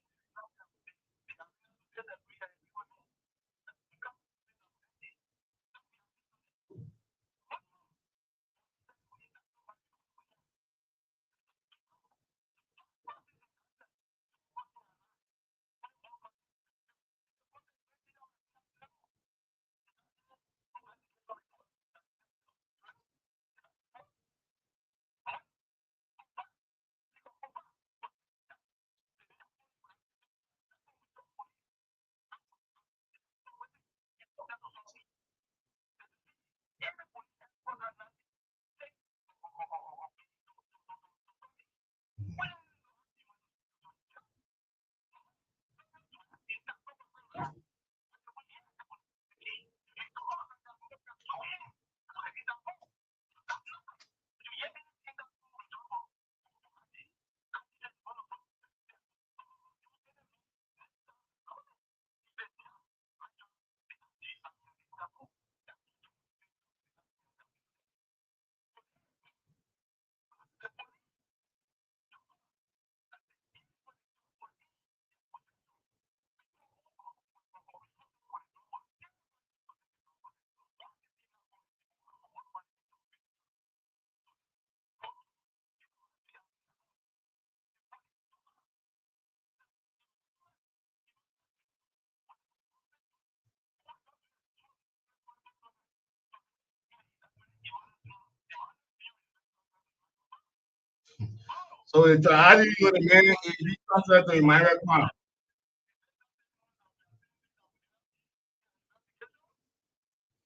So how do you know the man if he comes out to my account?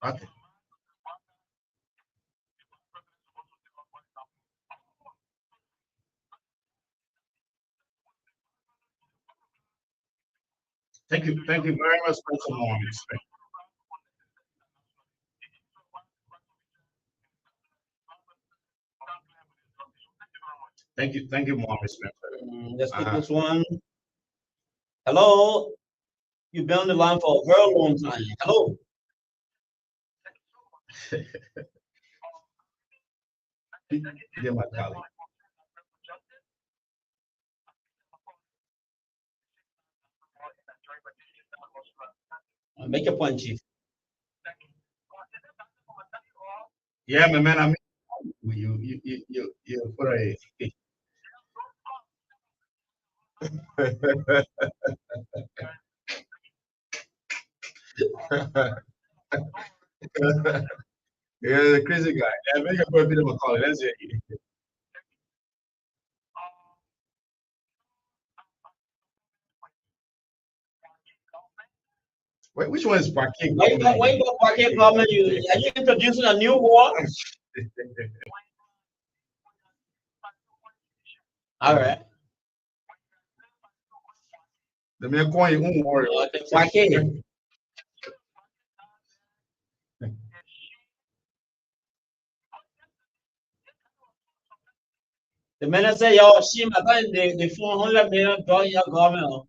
Okay. Thank you very much, Spencer Moore. Thank you, Mohammed Spencer. Let's take Uh, this one. Hello, you've been on the line for a very long time. Hello. yeah, my colleague. Make a point, Chief. Yeah, my man. I mean, you put a. Yeah, the crazy guy. Yeah, make a point, Peter McCauley. That's it. Wait, which one is Barclay government Why you again? got Barclay government? Are you introducing a new war? All right. The man calling you warrior. Barclay. The man say, yo, she, I got the $400 million your government.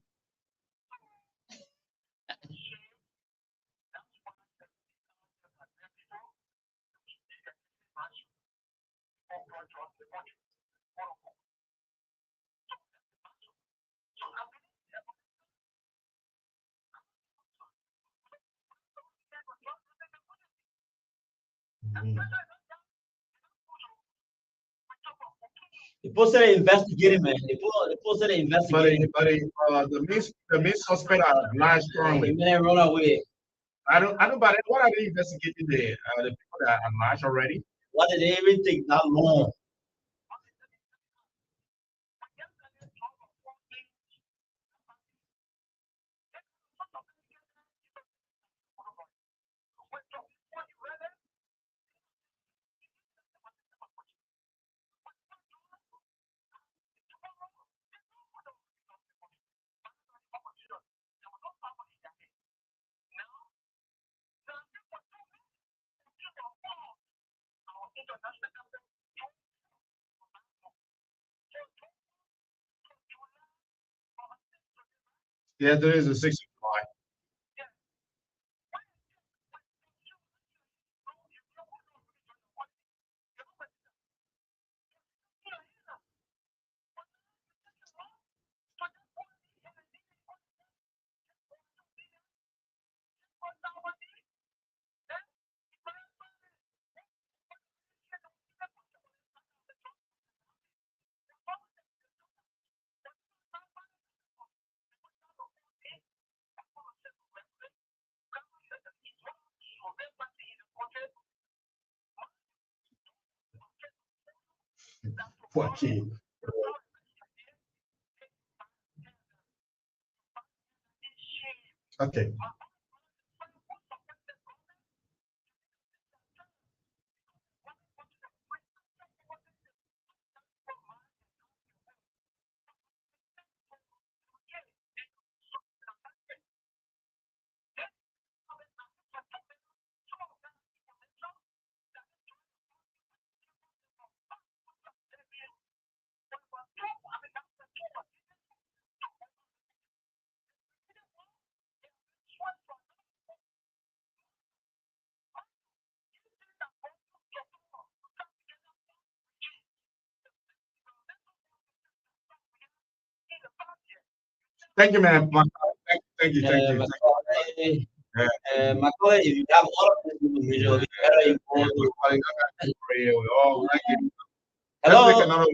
Mhm. The post said investigating, man. The post said investigating. The main suspect are large The currently. man run away. I don't. But what are they investigating the people that are large already? Why did they even take that long? Yeah, there is a 65. Okay. Okay. Thank you, man. Thank you. Thank you. My Thank God, you. my God, if you have all of this Yeah, information, it's better you go yeah, to. oh, thank you. Let's make Hello? another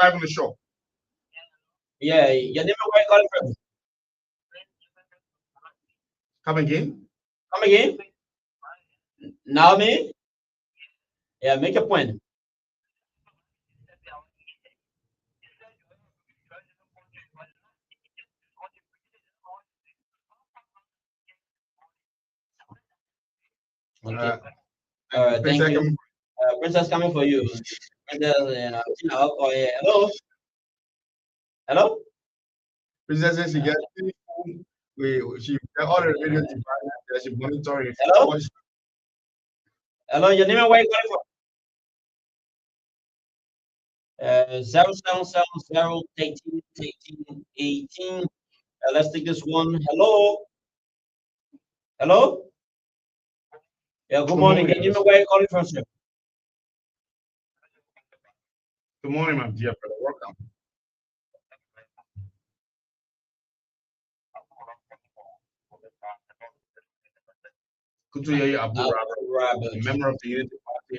live on the show. Yeah, your name is where you calling from? Come again. Come again? Naomi? Yeah, make a point. Okay. Uh, All right, Prince thank you. Ekam, Princess coming for you. Princess, oh, yeah. Hello? Hello? Princess says she Uh, gets 3 food she all the radio devices that she monitor it. Hello? Hello, your name and where you calling from? 0770318. Let's take this one. Hello? Hello? Yeah, good Good morning. Your morning. name and where you calling from, sir? Good morning, my dear brother. Welcome. Good to hear you, Abu Robert, a Robert. member of the Unity Party.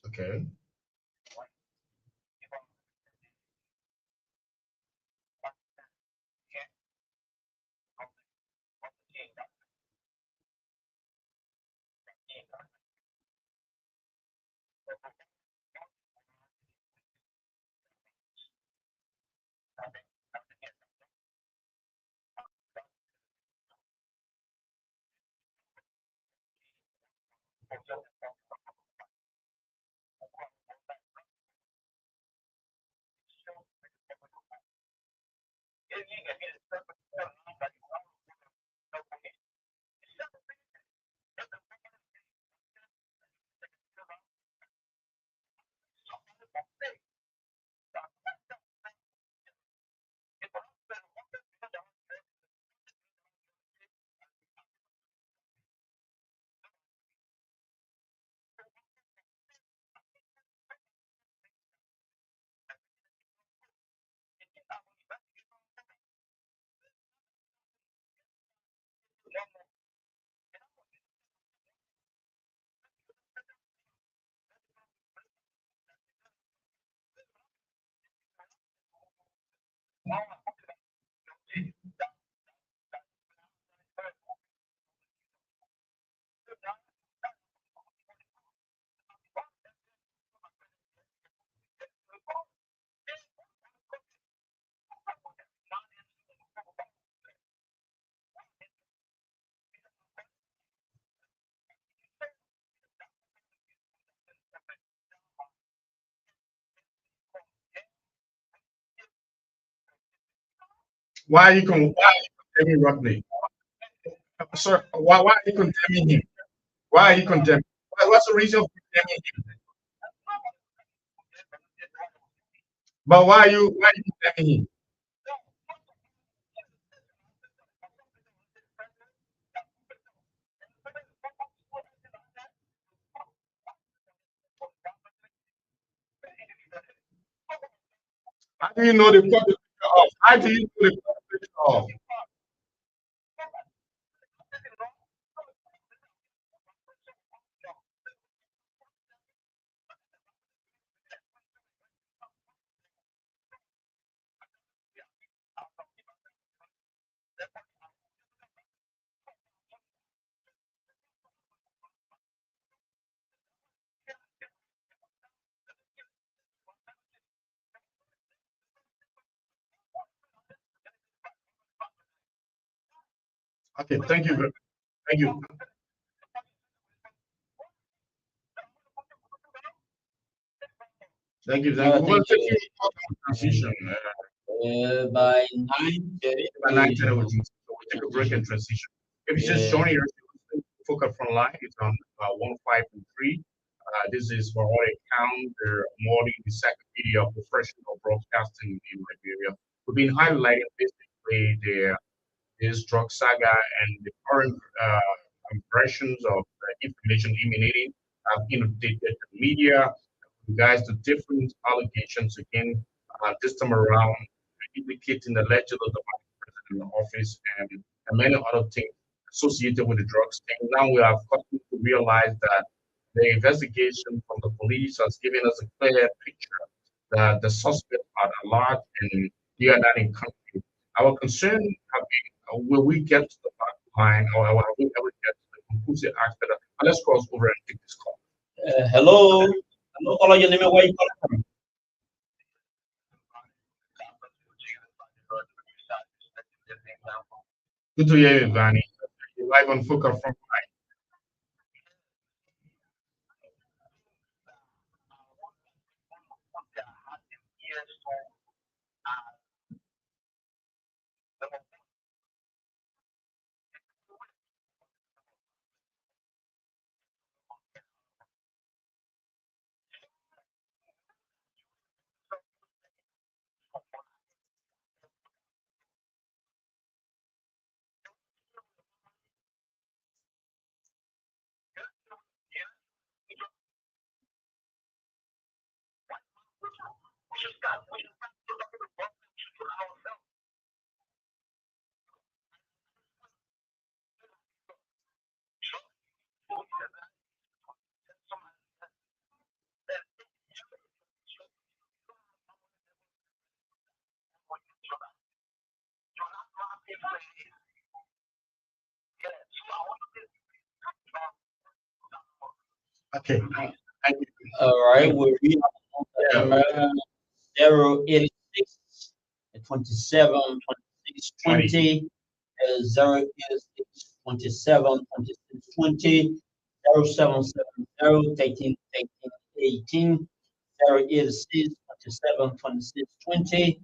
Okay. Why are you condemning Rodney? Sir, why are you condemning him? Why are you condemning? What's the reason for condemning him? But why are you condemning him? How do you know they cut the picture off? How do you know they cut the picture off? Okay, thank you. Thank you. Thank you. Thank you. We're going Thank to take you. you to transition. By 9:30, By 9:10, we'll take a break and transition. If you're just yeah. joining us, Focus Frontline, it's on 105.3. This is for all account, the more the encyclopedia of professional broadcasting in Liberia. We've been highlighting basically this drug saga and the current impressions of information emanating, inundated the media, regards to different allegations again, this time around, indicating the alleged president in the office and many other things associated with the drugs thing. Now we have gotten to realize that the investigation from the police has given us a clear picture that the suspects are a lot and they are not in country. Our concern have been, will we get to the bottom line or will we ever get to the conclusive aspect? Let's cross over and take this call. Hello. Hello, caller, your name and where you calling from? Good to hear you, Vanny. You're live on Focus from Okay. Thank you. All right, we're reading Yeah. 086 27 26 20 086 27 26 20 0770 13 13 18 086 27 26 20.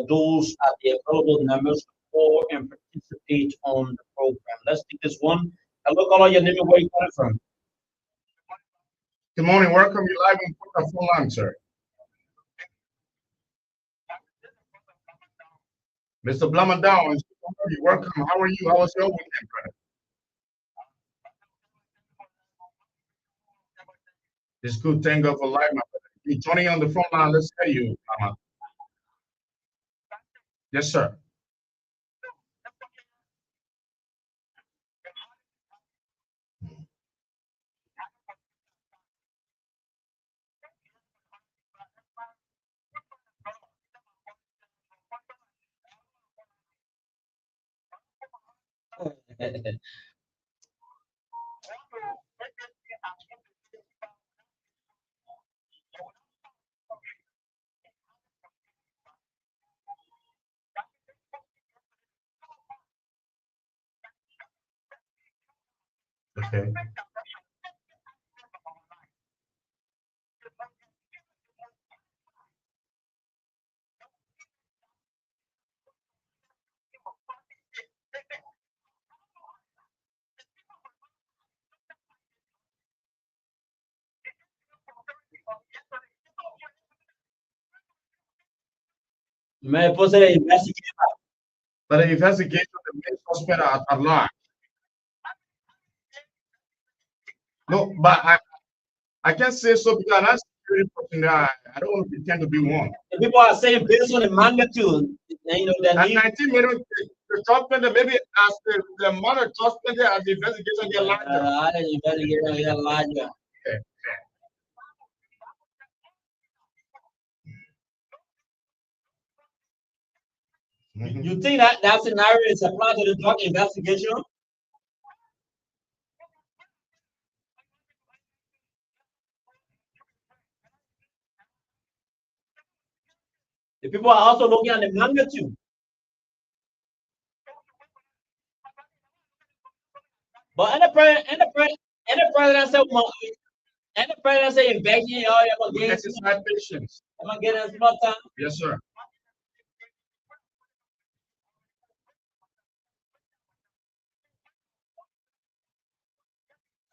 Those are the available numbers to call and participate on the program. Let's take this one. Hello, caller, your name and where you calling from? Good morning. Welcome. You live on Frontline, sir. Mr. Blamadown, welcome. How are you? How was your weekend, brother? It's good. Thank God for life, my brother. You joining on the front line. Let's hear you, Mama. Yes, sir. Okay. Me puse a investigar. But the investigation of the main suspect at large. No, but I can't say so because that's security person there. I don't want to pretend to be one. The people are saying based on the magnitude, you know, that At 19 million, the suspect, maybe as the amount of suspect as the investigation get larger. I didn't investigate that larger. Okay. You think that that scenario is applied to the drug investigation? The people are also looking at the magnitude. But and the president said, and the president said, investigate, y'all, you're gonna get Exercise patience. I'm gonna get in small time. Yes, sir.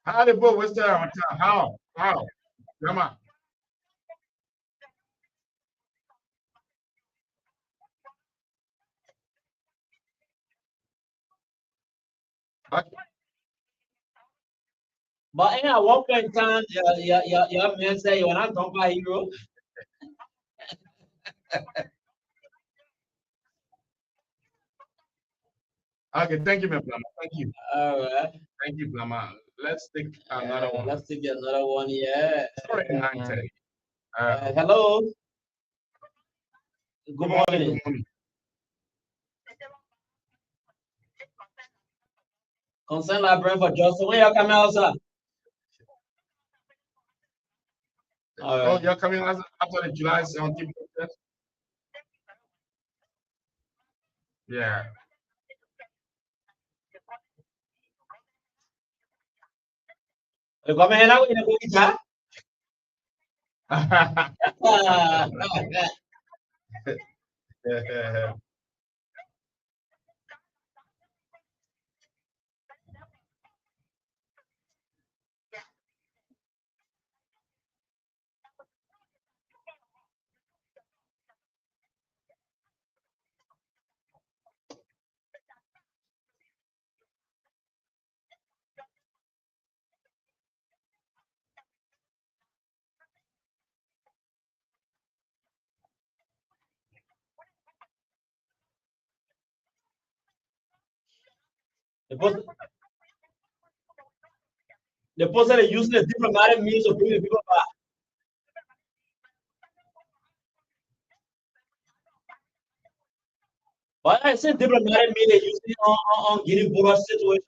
How the book was there on time? How? How? Come on. Okay. But at one point in time, your man say, when I'm talking about hero, Okay, thank you, my Blama. Thank you. all right. Thank you, Blama. Let's take another one. Let's take another one. Yeah. Sorry, 9:30. Hello. Good Good morning. Good morning. morning. Concern library for Justin. When you coming out, sir? All Oh, right. you're coming after the July 17th protest? Yeah. You coming here now in a movie, sir? The person, the person is using a diplomatic means of bringing people back. But I said diplomatic means they're using on Guinea border situation.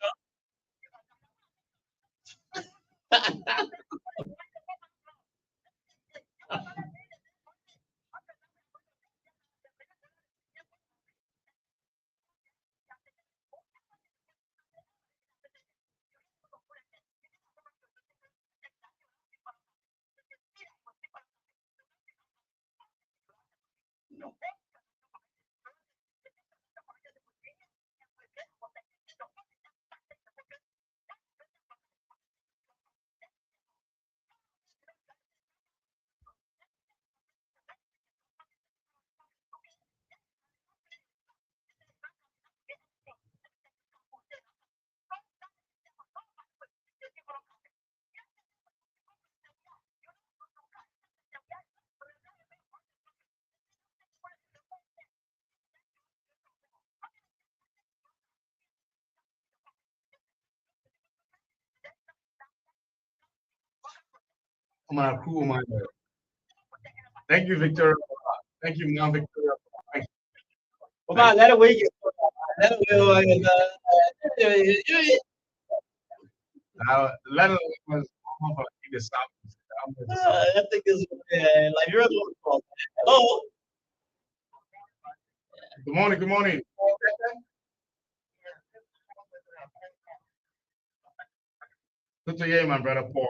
My crew, my thank you, Victor. Thank you, Mom Victoria. Thank Come on, let it wait. Let it wait. Let us was the South. I think it's like you're hello. Good morning. Good morning. Good to hear you, my brother Paul.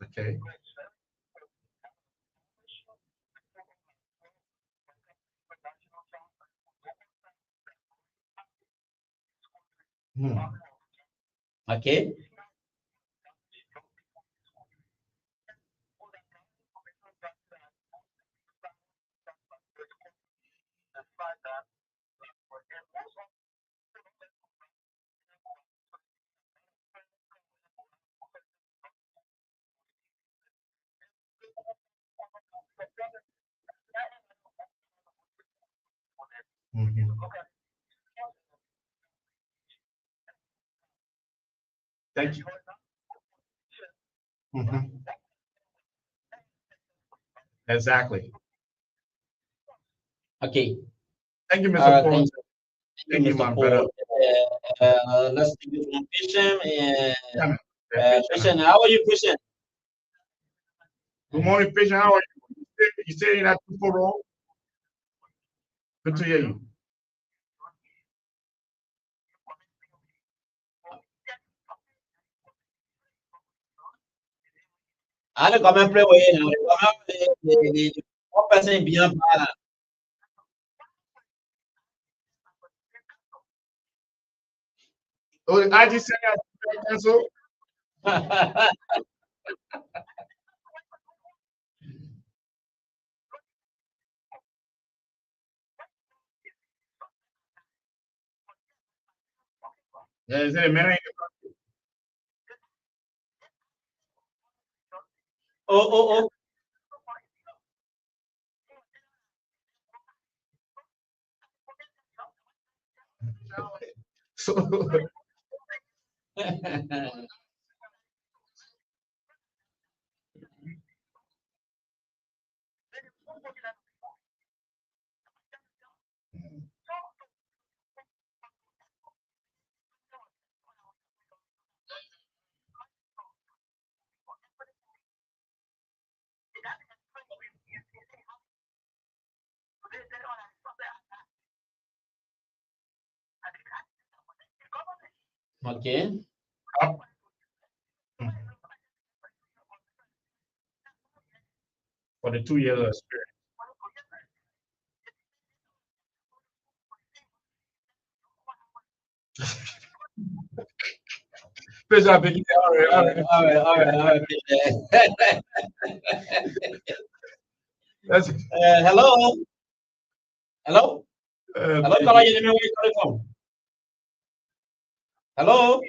Okay. Hmm. Okay. Mhm. Thank you. Mhm. Exactly. Okay. Thank you, Mr. Paul. Thank Thank you, you, Mr. my brother. Paul. Let's take this one, Christian. And Yeah, man. Yeah, patient. Christian, how are you, Christian? Good morning, patient. How are you? You staying in that 2-4 role? Good to hear you. I don't come and play with you. One person beyond balance. Oh, I just said that cancel. Yeah, is it a minute? Oh. So, Okay. up for the 2 years of experience. Patient, Vicky. All right, all right. All right. That's Hello. Hello. Hello, thank caller, you. you know where you calling from? Hello.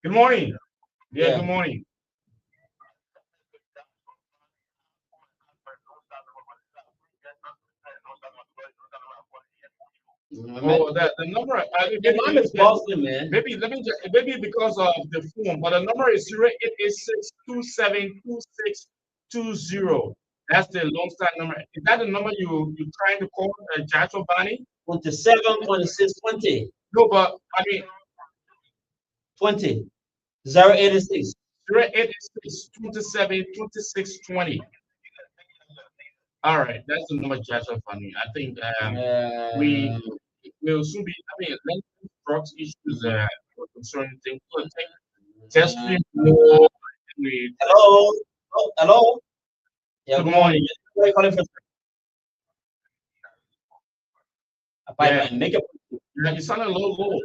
Good morning. Yeah, Yeah. good morning. Oh, that the number. The line is Barclay, man. Maybe because of the phone, but the number is 0886272620. That's the long start number. Is that the number you trying to call, Joshua Bani? 27, 26, 20, No, but I mean 20, 086. 0886272620. All right, that's the number, Joshua Bani. I think we Uh, will soon be. I mean, let's drugs issues concerning things. We'll take testing more. We hello? Oh, hello? Yeah, good good morning. morning. Where are you calling from? Yeah, Make a yeah, you sound a little low.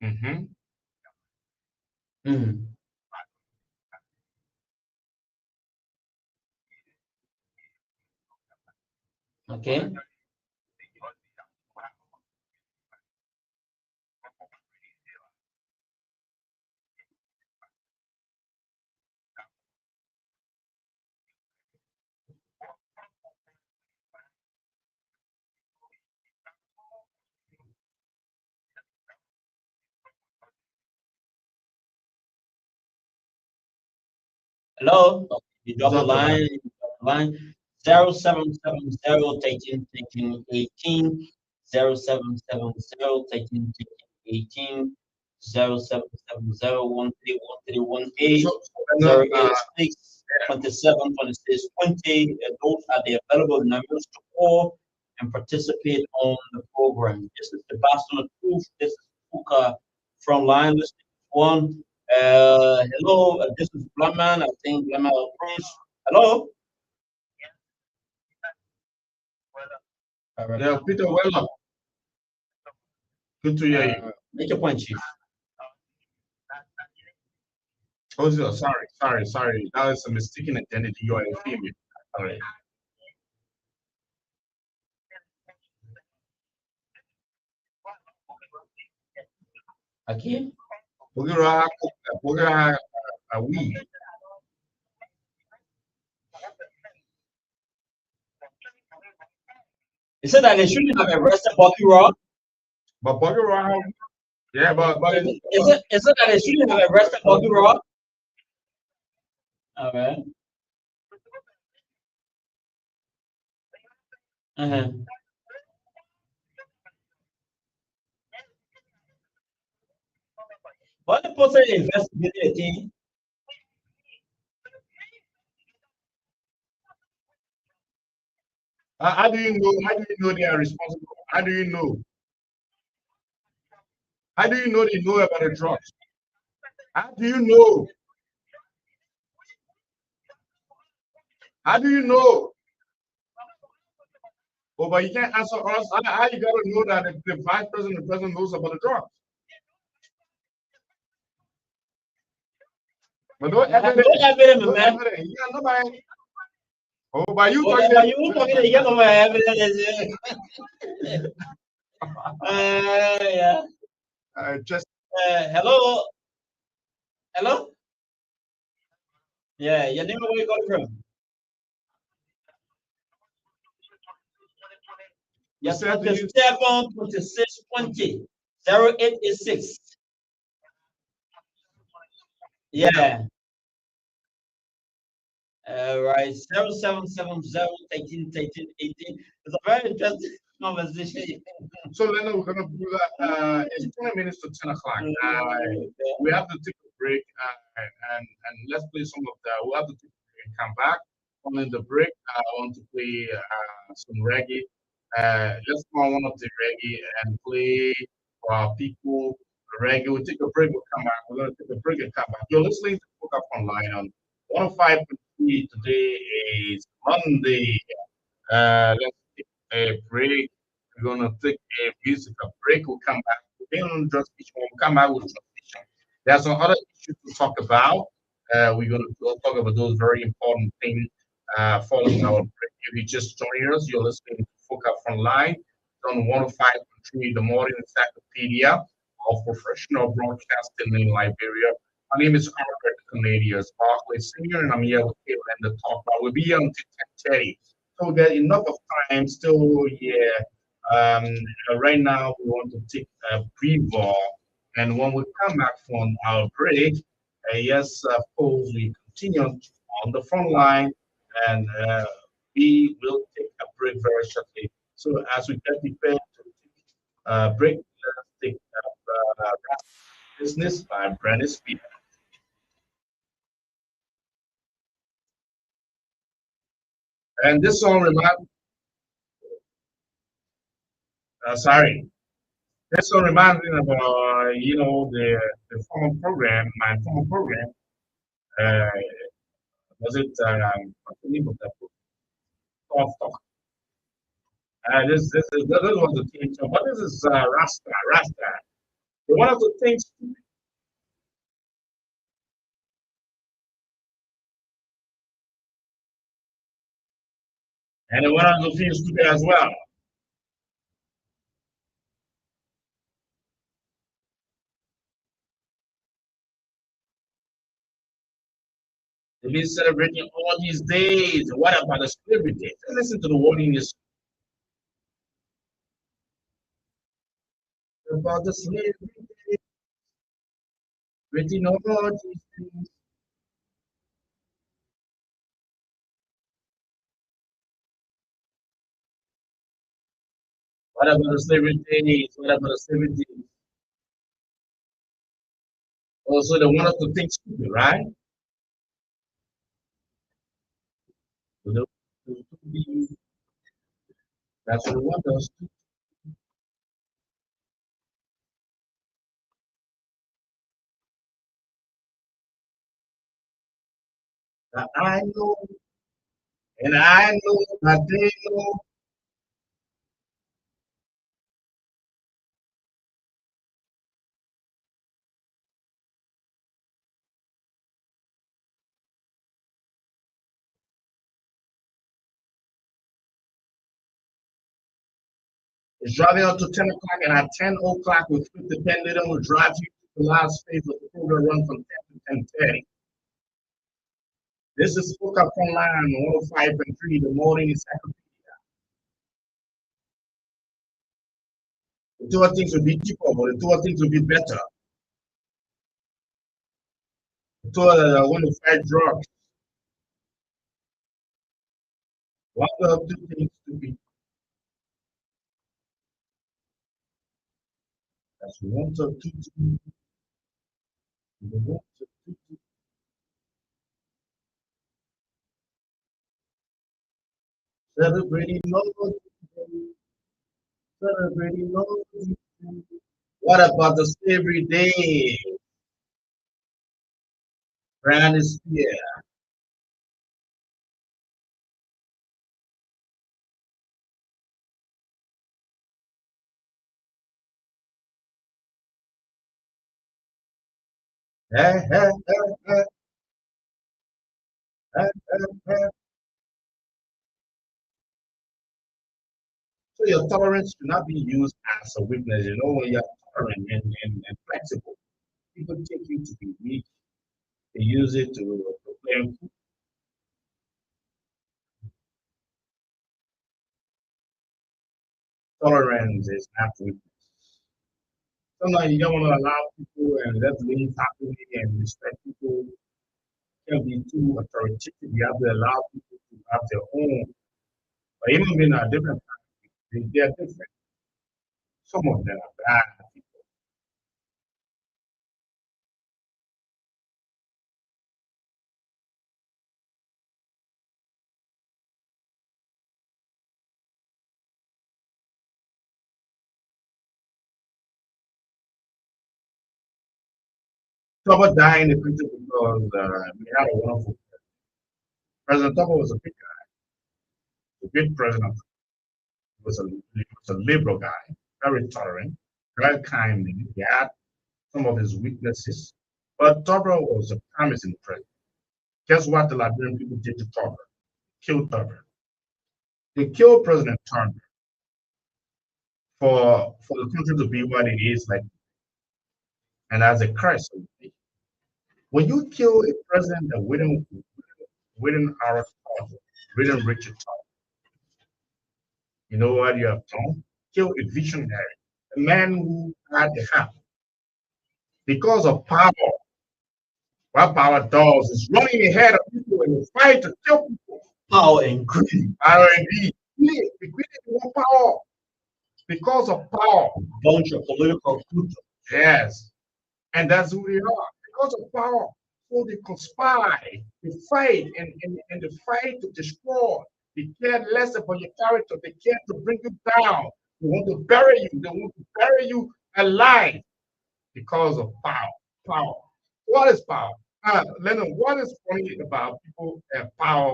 Mm-hmm. mm, okay. Hello? You drop the Drop the line. line, 0770 13 0770 13 So, 0770 no, 086 27 26 20. Those are the available numbers to call and participate on the program. This is the Boston of Truth. This is Fuka Frontline. Listening one. Hello, this is Blaman. I think Blaman Prince. Hello. All right. yeah, Peter Weller. Good to hear you. Make a point, Chief. Oh, sorry. That is a mistaken identity. You are a female. All right. Okay. Bugura, we. He said that they shouldn't have arrested Bucky Raw. But Bugura, yeah, Is it that they shouldn't have arrested Bucky Raw? All right. Uh-huh. What the person investigating? how do you know? How do you know they are responsible? How do you know? How do you know they know about the drugs? How do you know? How do you know? Oh, but you can't answer us. How you gotta know that the vice president, the president knows about the drugs? But no evidence. No evidence, No man. evidence. Yeah, nobody. Oh, but you Oh, talking. you talking to get over evidence? Yeah. Just Hello. Hello. Yeah. Your name, where you calling from? you Yes, said to you. 27 26 20 086. Yeah. Right. 0770 13 It's a very interesting conversation. So Leonard, we're gonna do that. It's 20 minutes to 10 o'clock. We have to take a break and let's play some of that. We'll have to take a break and come back. Following the break, I want to play some reggae. Let's go on one of the reggae and play for our people reggae. We'll take a break, we'll come back. We're gonna take a break and come back. You're listening to Hook Up Online on 105.3. Today is Monday. Let's take a break. We're gonna take a musical break. We'll come back. We're on drug issue. We'll come back with transition. There's some other issues to talk about. We're gonna talk about those very important things following our break. If you just joined us, you're listening to Focus Online on 105.3, the modern encyclopedia of professional broadcasting in Liberia. My name is Albert Canadius Barclay Senior, and I'm here with Caitlin and the talk. We'll be here until 10:30. So there's enough of time still, yeah, Um, right now, we want to take a brief walk, and when we come back from our break, yes, of course, we continue on the front line, and we will take a break very shortly. So, as we get prepared to take a break, let's take up Business by Brandon Spear. And this song reminds, sorry, this song reminds me of, the former program, my former program. Uh, was it what's the name of that book? Talk Talk. This was the team song, but this is Rasta. One of the things, and one of the things today as well. They've been celebrating all these days. What about the slavery days? Listen to the warning is about the slavery days, written all these things. What about the slavery days? What about the slavery days? Also, they want us to think stupid, right? So that's what they want us to. That I know, and I know that they know. It's driving up to 10 o'clock, and at 10 o'clock, we flip the pendulum, will drive you to the last phase of the program, run from 10 to 10:30. This is Spoke Up Online 105.3, the morning encyclopedia. The two things will be cheaper, but the two things will be better. The two that want to fight drugs. One of the two things to be that's one of two things. The one of two things. Celebrating Lord, celebrating Lord. What about the slavery day? Brand is here. Eh, eh, eh, eh, eh, eh. So your tolerance should not be used as a weakness. You know, when you're tolerant and flexible, people take you to be weak. They use it to proclaim tolerance is not weakness. Sometimes you don't want to allow people and let things happen and respect people. Can be too authoritative. You have to allow people to have their own. But even when are different, they're different. Some of them are bad. Togba died in the country because we had a wonderful President Togba was a big guy, a good president. He was a liberal guy, very tolerant, very kind. He had some of his weaknesses, but Togba was a promising president. Guess what the Liberian people did to Togba? Killed Togba. They killed President Togba for the country to be what it is like, and as a curse. When you kill a president that within our thought, within Richard thought, you know what you have done? kill a visionary, a man who had the help because of power. What power does is running ahead of people in the fight to kill people. Power and greed. Power and greed. We want power because of power. Bunch of political culture. Yes. And that's who they are. Because of power. So they conspire, they fight, and they fight to destroy. They care less about your character. They care to bring you down. They want to bury you. They want to bury you alive because of power. Power. What is power? Lennon, what is funny about people have power,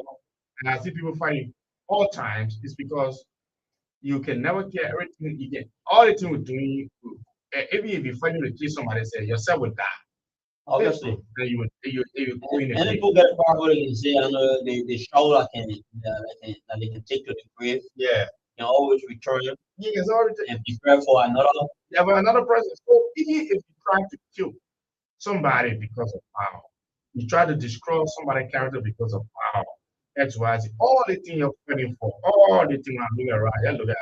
and I see people fighting all times, is because you can never get everything you get. All the thing we're doing, even if you're fighting to kill somebody, say yourself will die. Obviously. Then you go in And people get power and say, I know they show that they can take to the grave. Yeah. You can always return Yeah, it's already and prepare for another. yeah, but another person. So even if you try to kill somebody because of power, you try to destroy somebody's character because of power. That's why I say all the thing you're fighting for, all the thing I'm looking around, yeah, look at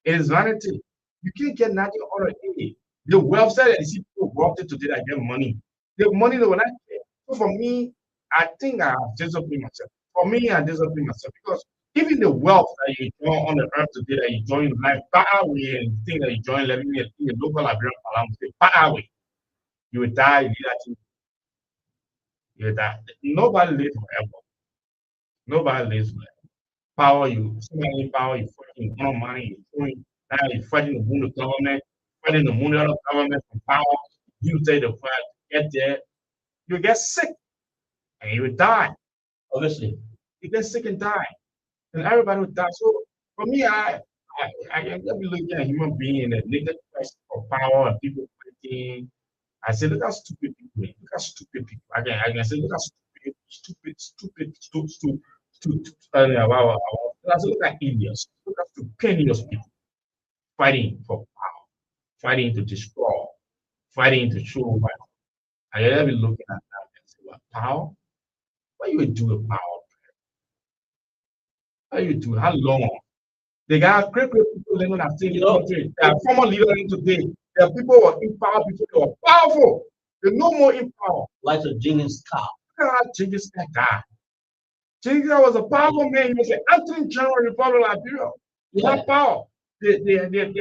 it is vanity. You can't get nothing out of it. The website that you see people walked it today that get money. The money they will not get. So for me, I think I have disciplined myself. For me, I discipline myself because even the wealth that you join on the earth today, that you join life far away and think that you join living in the local Liberian parliament, far away, you will die, you need that thing, you will die. Nobody lives forever. Nobody lives forever. Power, you somebody power, you fucking want money, you're fighting the wound of government, fighting the wound of government for power. You take the fight, get there, you get sick and you will die. Obviously. You get sick and die. And everybody will die. So for me, I am looking at a human being in a naked quest for power and people fighting. I say, look at stupid people. Look at stupid people. I can say, look at stupid. Wow. I say, look at idiots. Look at stupendous people fighting for power, fighting to destroy, fighting to show over. I gotta be looking at that and say, well, power? What you would do with power? How you do? How long? They got great people living that same country. There are former leaders in today. There are people who are in power, people who are powerful. They're no more in power. Like a Genghis Khan. Look at how Genghis Khan died. Genghis Khan was a powerful man. He was an Anthony General Republic of Liberia. They had power. They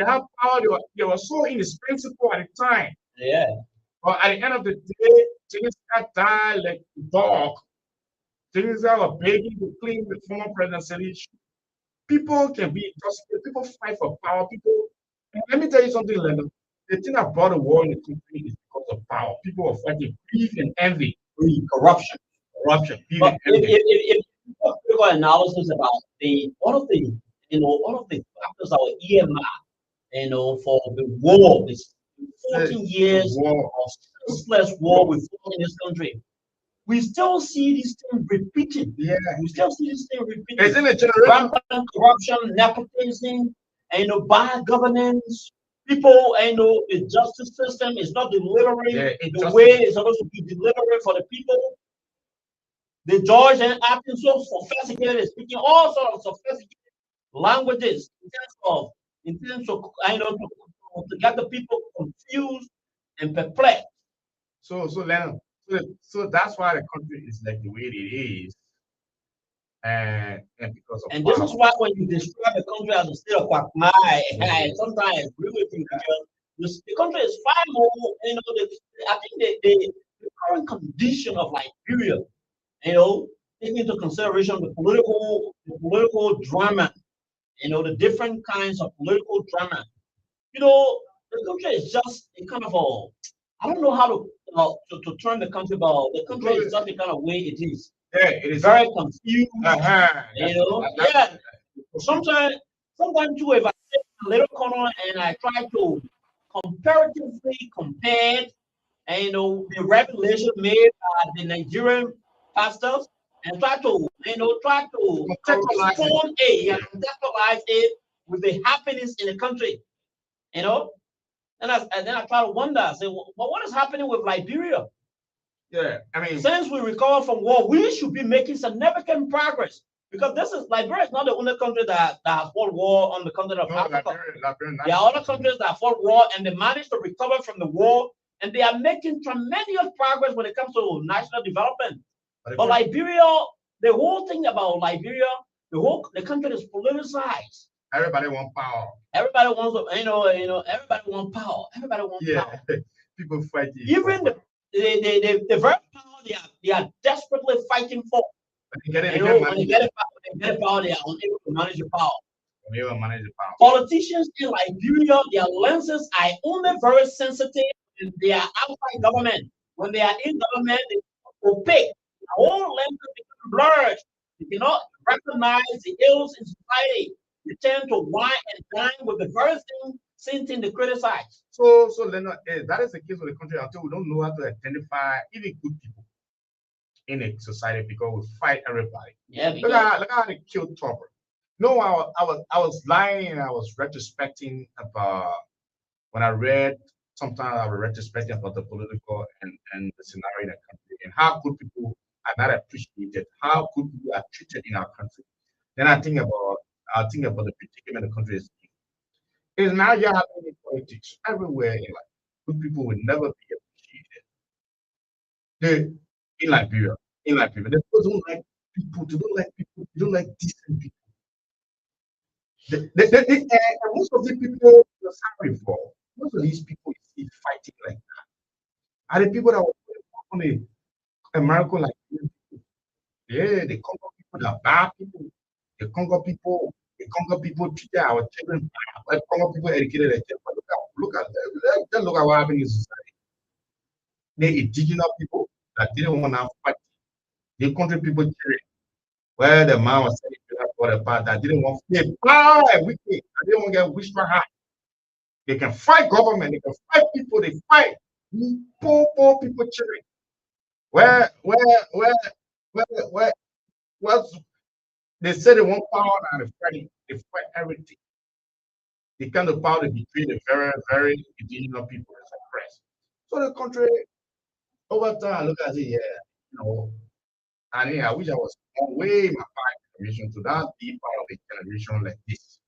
had power. They were so indispensable at the time. Yeah. But at the end of the day, Genghis Khan died like a dog. Genghis Khan was begging to clean the former presidency. People can be intoxicated. People fight for power. People. And let me tell you something, Lyndon. The thing that brought the war in the country is because of power. People are fighting greed and envy, Corruption. greed But and envy. if you do a critical analysis about one of the factors that were earmarked, for the war, this 14 years of senseless war we fought in this country, we still see these things repeating. Yeah. We still see these things repeating. It's in the generation. Rampant corruption, nepotism, bad governance. People, the justice system is not delivering the way it's supposed to be delivering for the people. The judge and acting so sophisticated, speaking all sorts of sophisticated languages in terms of to get the people confused and perplexed. So Leonard, so that's why the country is like the way it is, and because of this is why when you describe the country as a state of quagmire, I sometimes agree with you because the country is far more. I think the current condition of Liberia, taking into consideration the political drama, the different kinds of political drama. The country is just a kind of I don't know how to turn the country, but the country is just the kind of way it is. Yeah, it is very confused. Yeah. Sometimes too, if I take a little corner and I try to comparatively compare, the revelation made by the Nigerian pastors and try to contextualize it with the happenings in the country, And then I try to wonder, I say, well, what is happening with Liberia? Yeah, I mean, since we recover from war, we should be making significant progress. because this is Liberia is not the only country that has fought war on the continent of No, Africa. Liberia, There are other countries that fought war and they managed to recover from the war, and they are making tremendous progress when it comes to national development. But Liberia, the whole thing about Liberia, the country is politicized. everybody want power. Everybody wants to, everybody wants power. Everybody wants power. People fighting. Even the very power they are desperately fighting for. When they get power, they are unable to manage the power. Politicians in Liberia, their lenses are only very sensitive when they are outside government. When they are in government, they are opaque. The whole lenses become blurred. They cannot recognize the ills in society. They tend to wine and dine with the very same thing they criticize. So Leonard, that is the case with the country until we don't know how to identify even good people in a society because we fight everybody. Yeah, look how they killed Topper. No, I was lying and I was retrospecting about when I read sometimes I was retrospecting about the political and the scenario in the country and how good people are not appreciated, how good people are treated in our country. Then I think about the predicament the country is in. Is now you have in politics everywhere in life. Good people will never be appreciated. They in Liberia, they don't like people, they don't like people, they don't like decent people. And most of the people you're sorry for, most of these people you see fighting like that are the people that were on America like this. Yeah, the Congo people that are bad people. The Congo people treat our children bad. Like Congo people educated their children. But look at what happened in society. The indigenous people that didn't want to fight. The country people children. Where the man was telling you for the part that didn't want to fight wicked. I didn't want to get whisper high. They can fight government, they can fight people, they fight poor people children. Where what's they say they want power and they fight everything. The kind of power they betray the very indigenous people is oppressed. So the country over time, look at it, yeah, and yeah, I wish I was on way my five generation to that deep part of a generation like this.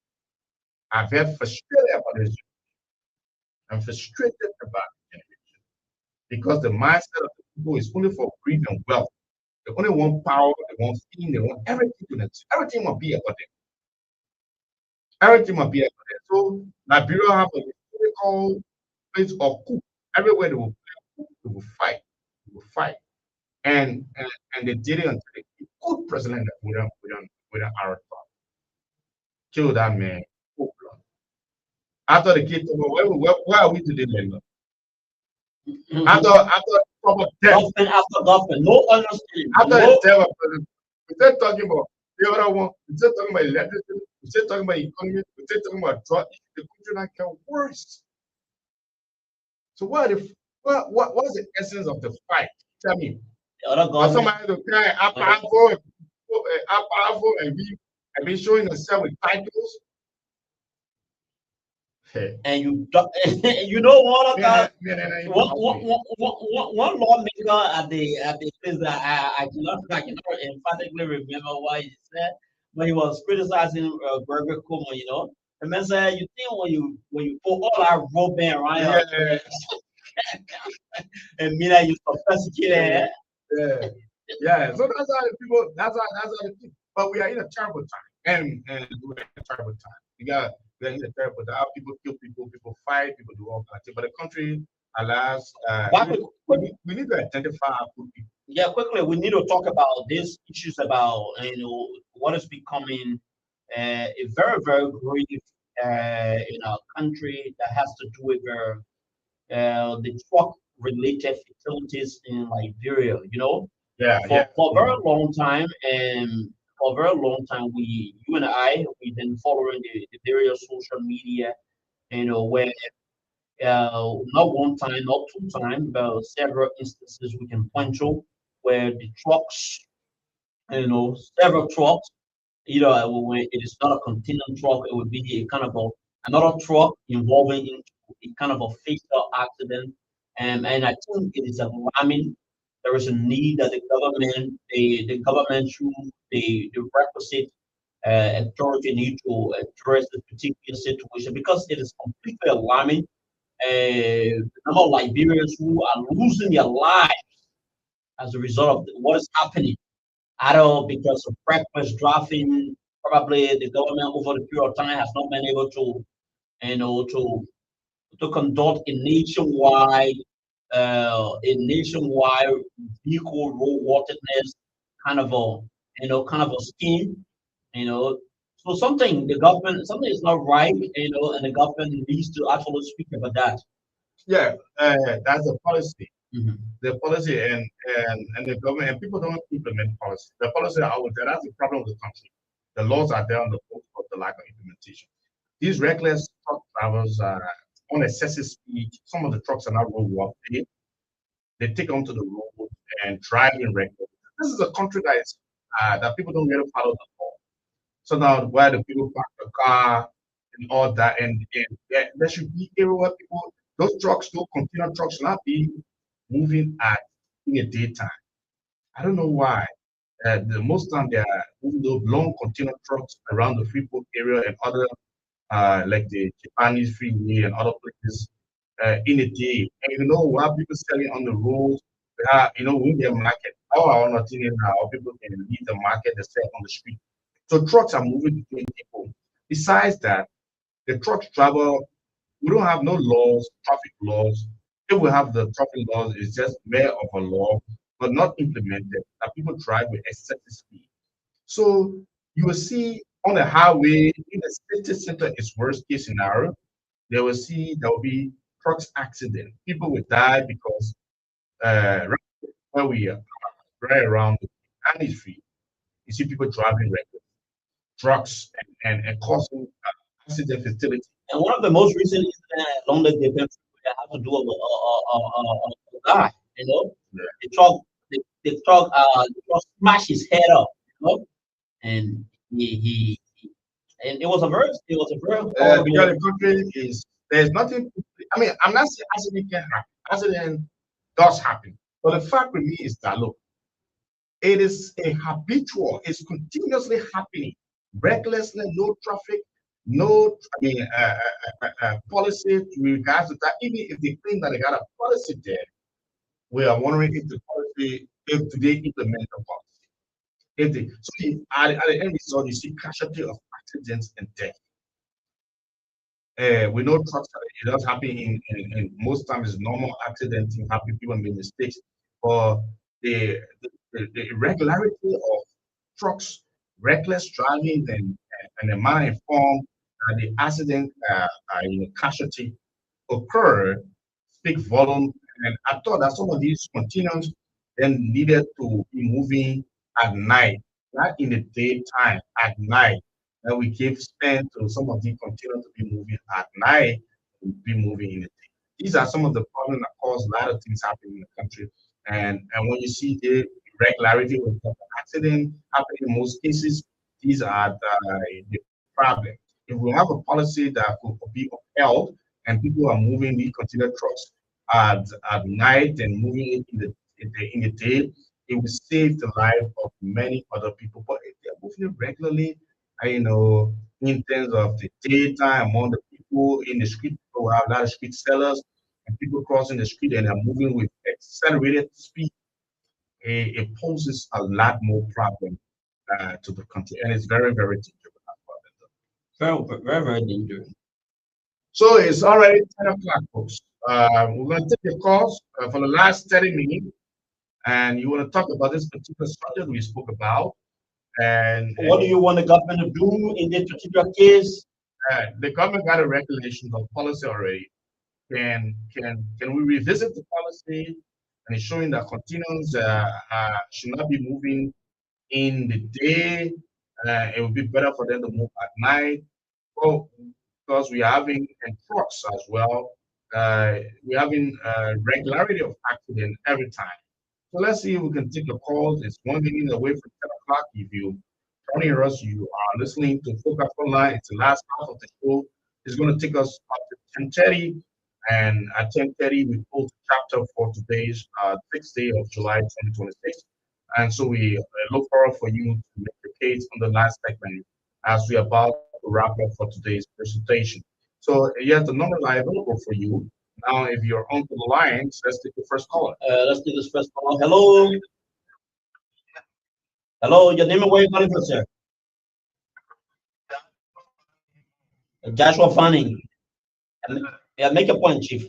I'm very frustrated about this. I'm frustrated about the generation because the mindset of the people is only for greed and wealth. They only want power, they want fame, they want everything to them. Everything must be about them. Everything must be about them. So Liberia have a historical place of coup. Everywhere they will play, they will fight. They will fight. And they did it until they good president that we don't kill that man. Cold blood. After the kid told me, where are we today, man? After proper death. Government after government, no understanding. After the death of president, we still talking about the other one, we still talking about electricity, we still talking about economy, we still talking about drug. The country not get worse. So what is the essence of the fight? Tell me. The other Or government, somebody to cry powerful and be showing yourself with titles. and you know what Yeah, about one lawmaker at the place that I cannot emphatically remember what he said when he was criticizing Burger Como, The man said, "You think when you put all that rope band around yeah, and mean that you sophisticated." yeah, yeah. So that's how the people. That's how the people. But we are in a terrible time, and we're in a terrible time. We are in a terrible time. People kill people, people fight, people do all kinds of things. But the country, alas, we need to identify our good people. Yeah, quickly, we need to talk about these issues about what is becoming a very very grave in our country that has to do with the truck related fatalities in Liberia. Yeah, yeah. For a very long time, and for a very long time, you and I, we've been following the various social media, where not one time, not two times, but several instances we can point to where the trucks, several trucks, either when it is not a container truck, it would be a kind of another truck involving into a kind of a fatal accident. And I think it is alarming there is a need that the government through the requisite authority need to address this particular situation because it is completely alarming. The number of Liberians who are losing their lives as a result of what is happening, either because of reckless driving, probably the government over the period of time has not been able to, you know, to conduct a nationwide vehicle roadworthiness kind of a, kind of a scheme, you know. So something is not right, and the government needs to actually speak about that. Yeah, that's a policy. Mhm. The policy and the government and people don't implement policy. The policy are out there. That's the problem with the country. The laws are there on the books, but the lack of implementation. These reckless truck drivers are on excessive speed. Some of the trucks are not roadworthy. They take onto the road and drive in reckless. This is a country that people don't really follow the law. So now where the people park the car and all that, and there should be area where people those trucks, those container trucks, should not be moving at in the daytime. I don't know why. The most time they are moving those long container trucks around the Freeport area and other like the Japanese freeway and other places in a day. And you know what people selling on the road, when they market, our not in now, people can leave the market, they sell on the street. So trucks are moving between people. Besides that, the truck driver, we don't have no laws, traffic laws. If we have the traffic laws, it's just mere of a law, but not implemented. That people drive with excessive speed. So you will see on the highway in the city center is worst case scenario. There will be trucks accident. People will die because right where we are, right around the Annie Street, you see people driving reckless trucks and causing accident fatality. And one of the most recent incidents along the defense that had to do with a guy, Yeah. the truck, the truck smashed his head up, and and it was a very Because horrible. the country is there's nothing. I mean, I'm not saying accident can happen. Accident does happen, but the fact with me is that look, it is a habitual. It's continuously happening. Recklessness, no traffic, no. I mean, policy with regards to that. Even if they claim that they got a policy there, we are wondering if the policy, if they implement the policy. If they, so at the end result, you see casualty of accidents and death. We know trucks, it does happen in most times it's normal accidents, it happen, people make mistakes. But the irregularity of trucks, reckless driving, and the manner and form that the accident casualty occur speak volume. And I thought that some of these containers then needed to be moving at night, not in the daytime, at night. And we give spend to some of the containers to be moving at night, to be moving in the day. These are some of the problems that cause a lot of things happening in the country. And when you see the irregularity with the accident happening in most cases, these are the problem. If we have a policy that could be upheld and people are moving the container trucks at, at night and moving it in the day, it will save the life of many other people. But if they're moving it regularly, in terms of the daytime among the people in the street, people have a lot of street sellers and people crossing the street and are moving with accelerated speed. It poses a lot more problem to the country, and it's very, very dangerous. Very, very, very dangerous. So it's already 10 o'clock, folks. We're going to take your calls for the last 30 minutes, and you want to talk about this particular subject we spoke about. What do you want the government to do in this particular case? The government got a regulation of policy already. Can we revisit the policy and it's showing that containers should not be moving in the day? It would be better for them to move at night. Well, because we are having and trucks as well. We're having regularity of accident every time. So let's see if we can take the calls. It's 1 minute away from 10 o'clock. If you joining us, you are listening to Focus Online. It's the last half of the show. It's going to take us up to 10:30. And at 10:30, we pulled the chapter for today's 6th day of July 2026. And so we look forward for you to make your case on the last segment as we are about to wrap up for today's presentation. So yes, the number are available for you. Now, if you're on the lines, let's take the first caller. Let's do this first call. Hello, hello. Your name and where you calling from, sir? Joshua Fanning. Yeah, make a point, Chief.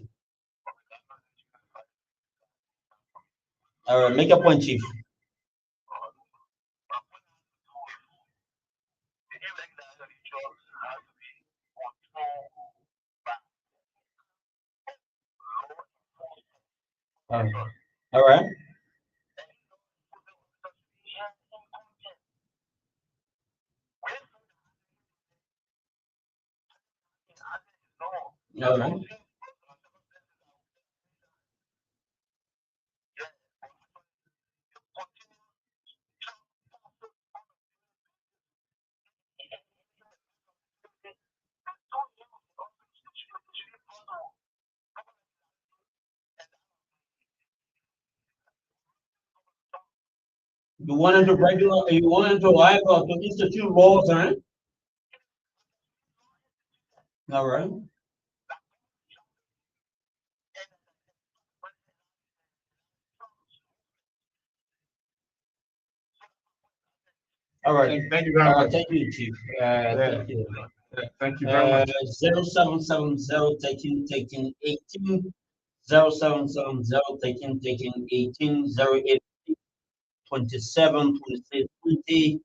All right, make a point, Chief. All right. All right. All right. You wanted to like to institute laws, huh? All right. All right. Thank you very All right. much. Thank you, Chief. Yeah, Thank you. thank you very much. 0770 taking 18 0770 taking 18 08 27 26 20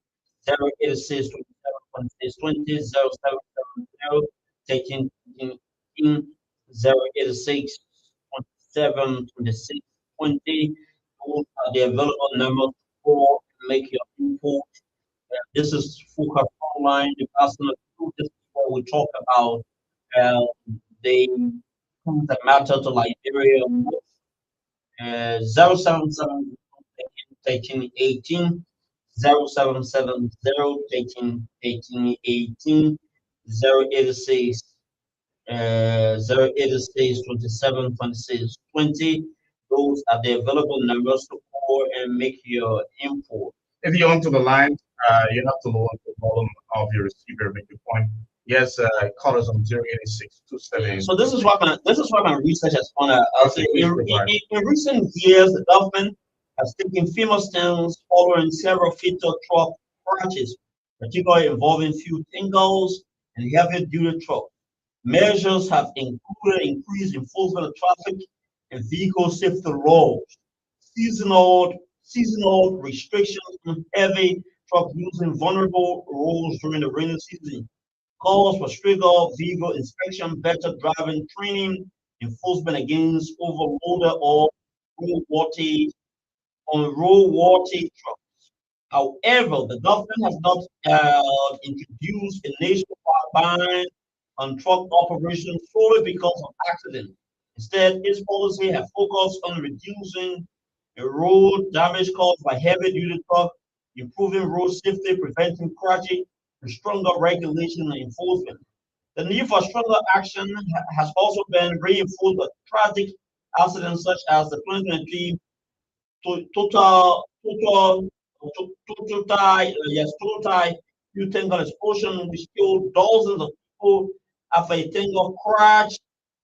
086 27 26 20 0770 taking 18 086 27 26 20. Those are the available numbers for make your input. This is Fuka Frontline, the personal truth. This is where we talk about uh, the things that matter to Liberia. 077 taking 18, 0770 taking 18, 086 086 27 26 20. Those are the available numbers to call and make your import. If you're onto the line, you have to lower the volume of your receiver, make your point. Yes, call us on 08627. So this is what my research has found out. I'll say Okay, please in, provide. in recent years, the government has taken firmer stance following several fatal truck crashes, particularly involving fuel tankers and heavy duty trucks. Measures have included increased enforcement of traffic and vehicle safety laws, seasonal restrictions on heavy truck using vulnerable roads during the rainy season, calls for stricter vehicle inspection, better driving training, enforcement against overloaded or roadworthy on roadworthy trucks. However, the government has not introduced a nationwide ban on truck operations solely because of accidents. Instead, its policy has focused on reducing the road damage caused by heavy-duty trucks, improving road safety, preventing crashes, and stronger regulation and enforcement. The need for stronger action has also been reinforced by tragic accidents such as the 2023 total tie, yes, total tie new tanker explosion which killed dozens of people after a tanker crash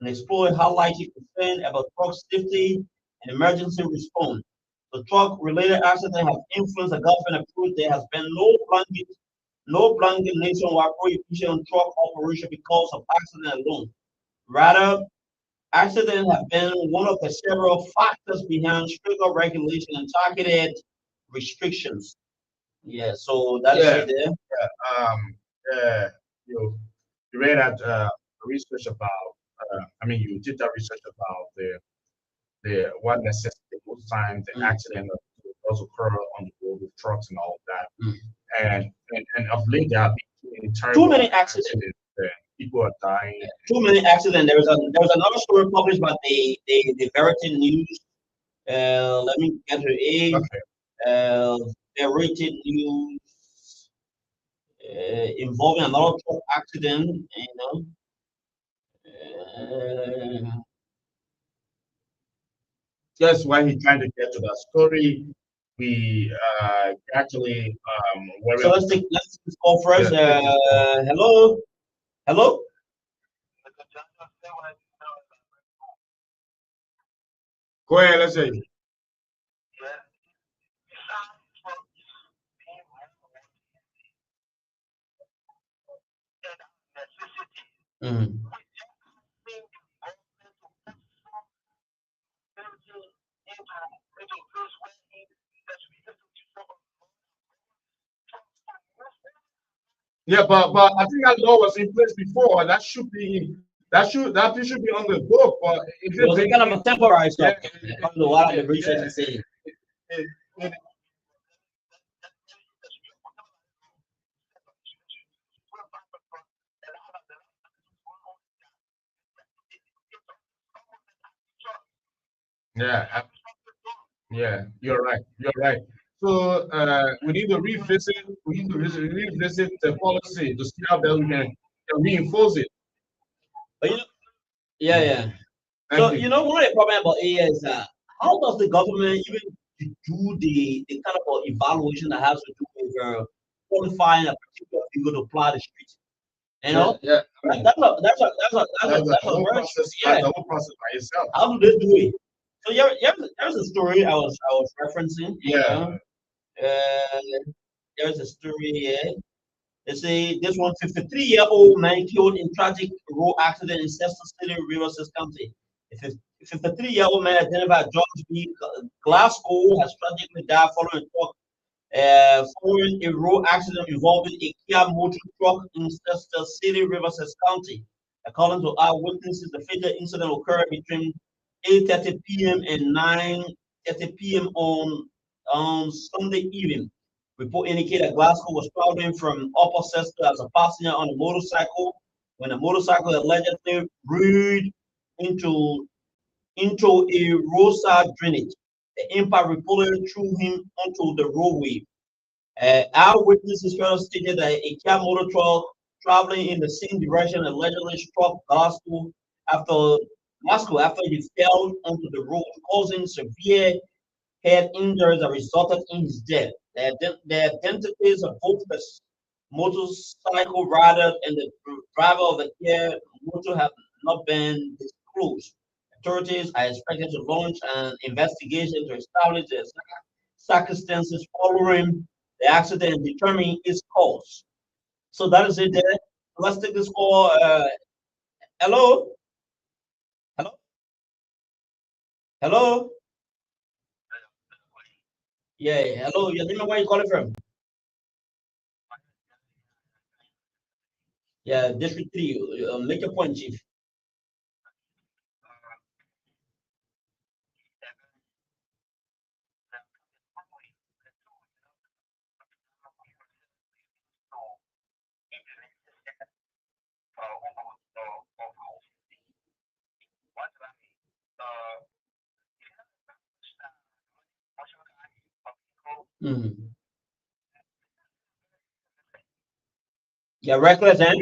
and exploded highlighting concern about truck safety and emergency response. The truck-related accident have influenced the government approach. There has been no blanket nationwide prohibition on truck operation because of accident alone. Rather, accidents have been one of the several factors behind stricter regulation and targeted restrictions. Yeah, so that's Yeah, it there. uh, you, you read that research about, you did that research about the what necessity most times the Mm, accident does occur on the road with trucks and all of that. mm. And of late, there have been Too terrible many accidents. accidents. People are dying. Too many accidents. There was another story published by the Verity News. Let me get her A. Okay. Verity News involving another truck accident. You know. That's why he trying to get to that story. We actually were So able to let's take this call first. take this call. Hello, hello. Go ahead, let's say. Mm. Yeah, but I think that law was in place before. That should be on the book. But is It it was a kind of making a temporary yeah, stuff, according to what the research yeah, is saying. it, it, yeah, yeah, you're right. You're right. So we need to revisit. We need to revisit the policy to see how that we can reinforce it. But yeah, Mm. yeah. Thank So you. one of the problem about AI is how does the government even do the kind of evaluation that has to do with qualifying a particular figure to apply the street? You Yeah, know, yeah. I mean, that's a that's a whole very process. yeah. That's a whole process by itself. How do they do it? So there's a story I was referencing. Yeah. Uh, there's a story here. They say this 53-year-old man killed in tragic road accident in Cesar City, Riverside County. A 53-year-old man identified George B. Glasgow has tragically died following a road accident involving a Kia motor truck in Cesar City, Riverside County. According to eyewitnesses, the fatal incident occurred between 8:30 p.m. and 9:30 p.m. on Sunday evening. Report indicated that Glasgow was traveling from Upper Cesar as a passenger on a motorcycle when the motorcycle allegedly reared into into a roadside drainage. The impact reportedly threw him onto the roadway. Eyewitnesses further stated that a Kia motor truck traveling in the same direction allegedly struck after after he fell onto the road, causing severe head injuries that resulted in his death. The identities of both the motorcycle rider and the driver of the Kia motor have not been disclosed. Authorities are expected to launch an investigation to establish the circumstances following the accident and determine its cause. So that is it there. Let's take this call. Hello? Hello? Hello? Yeah, hello. You name and where you calling from? Yeah, District 3. Make your point, Chief. Mm. Yeah, reckless, eh?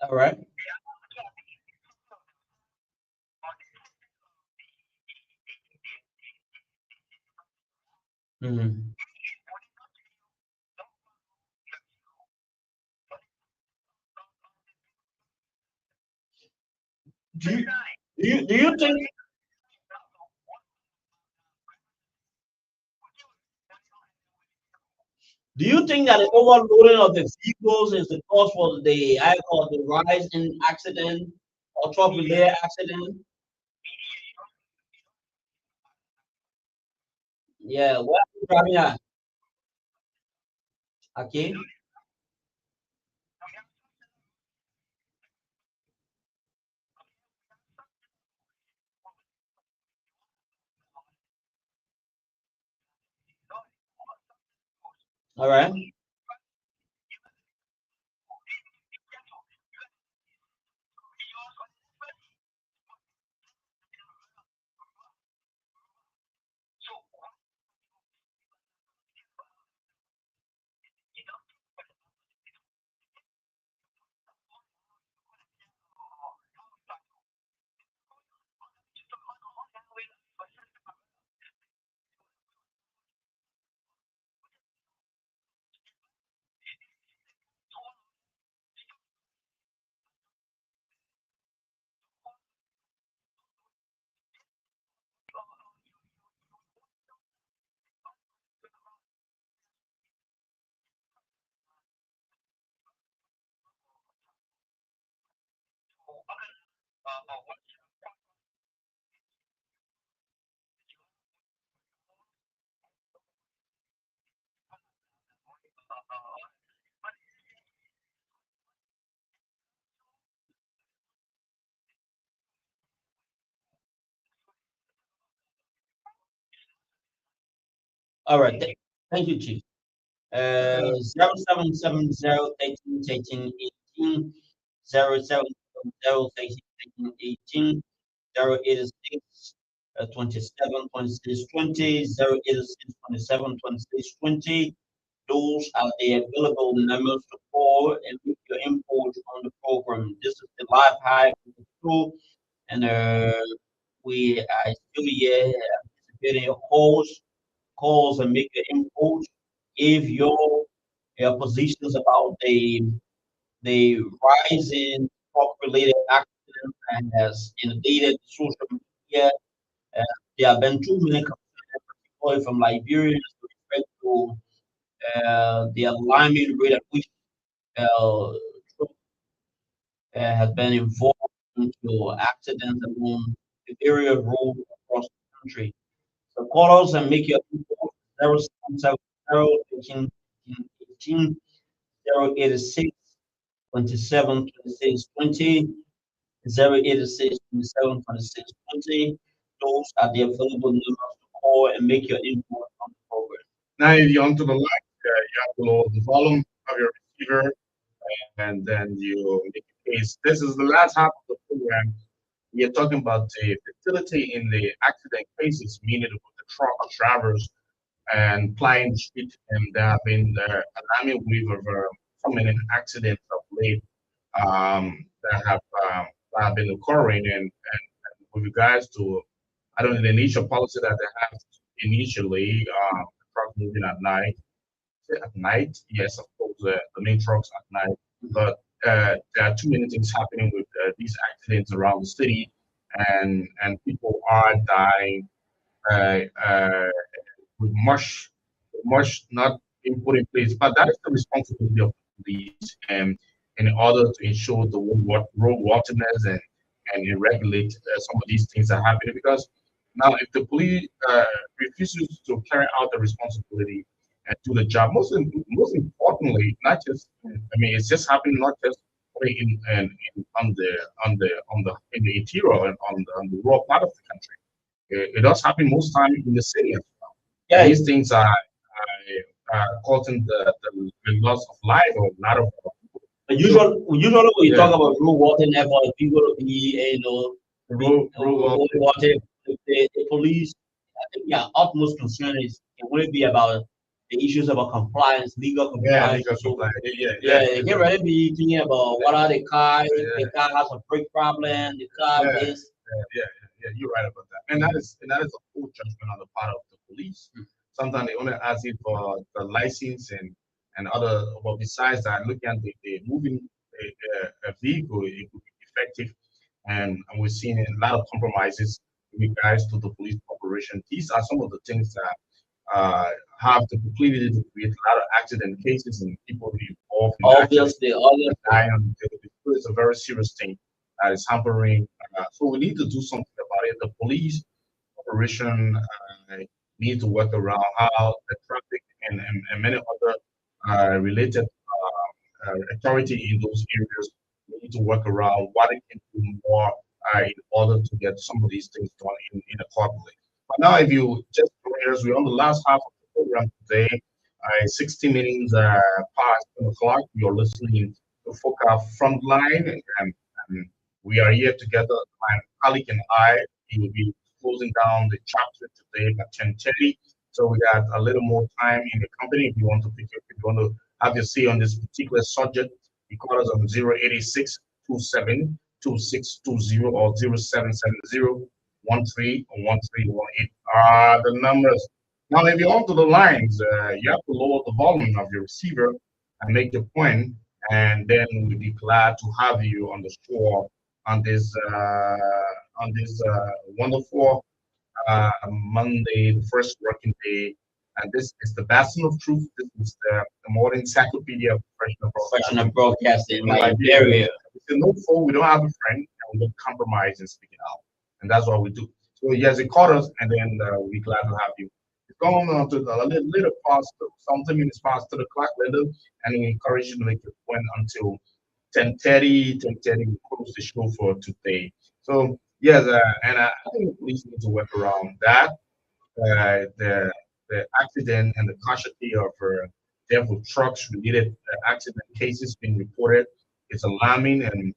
All right. Mm. Do you, do you think that the overloading of the vehicles is the cause for the I call the rise in accident or truck related accident? Yeah, what are you driving at? Okay. All right. All right. Thank you, Chief. 0770 13 13 18 0770 086 27 26 20 086 27 26 20. Those are the available numbers to call and make your input on the program. This is the live high show, and we are still here anticipating your calls and make your input. If your positions about the rising truck related accidents and has inundated social media. Uh, there have been too many concerns, particularly from Liberia, with respect to the alarming rate at which truck has been involved into accidents along the area road across the country. So call us and make your input 0770 18 086 27 26 20 086 27 26 20. Those are the available numbers to call and make your input on the program. Now, if you're onto the line, you have to lower the volume of your receiver, and then you make a case. This is the last half of the program. We are talking about the fertility in the accident cases, meaning with the truck drivers and plying the street, and there have been alarming wave of so many accidents of late that have been occurring, and with regards to I don't know the initial policy that they have initially, the truck moving at night. At night, yes, of course, the main trucks at night, but there are too many things happening with these accidents around the city, and people are dying uh, uh, with much not being put in place. But that is the responsibility of the police, and in order to ensure the road worthiness and regulate some of these things are happening. Because now, if the police refuses to carry out the responsibility and do the job, most importantly, not just I mean, it's just happening not just only in in the interior and on the rural part of the country. It does happen most time in the city. Yeah, These things are causing the loss of life of a lot of people. So usually when you yeah, talk about road water network, people will be rural, road water. The police, I think their utmost concern is can only be about the issues about compliance, legal yeah, compliance. legal So supply, yeah, yeah, yeah, they can really be thinking about what are the cars, if yeah, the car has a brake problem, the car yeah, this. yeah. You're right about that, and that is a full judgment on the part of the police. Sometimes they only ask you for the license and other. Well, besides that, looking at the moving a vehicle, it could be effective, and we're seeing a lot of compromises with regards to the police operation. These are some of the things that uh, have the proclivity to create a lot of accident cases and people involved in accidents Obviously, dying on the field. It's a very serious thing that is hampering. So we need to do something about it. The police operation need to work around how the traffic and many other related authority in those areas need to work around what it can do more in order to get some of these things done in a corporate. But now, if you just join us, we're on the last half of the program today. 60 minutes past 10 o'clock. You're listening to Foca Frontline, and we are here together. My colleague and I, we will be closing down the chapter today at 10:30. So we got a little more time in the company. If you want to pick up, if you want to have your say on this particular subject, you call us on 086 27 2620 or 0770 13 are the numbers. Now, if you're onto the lines, you have to lower the volume of your receiver and make your point, and then we'll be glad to have you on the show on this wonderful Monday, the first working day. And this is the Bastion of Truth. This is the modern encyclopedia of professional professional broadcasting broadcasting in like Liberia. Liberia. It's a no foe. We don't have a friend. we don't compromise in speaking out, and that's what we do. So yes, he called us, and then we're glad to have you. It's going on to the little past, something minutes past 3 o'clock later, and we encourage you to make it point until 10:30. 10:30 we close the show for today. So yes, and I think the police need to work around that. The accident and the casualty of death with trucks related accident cases being reported is alarming, and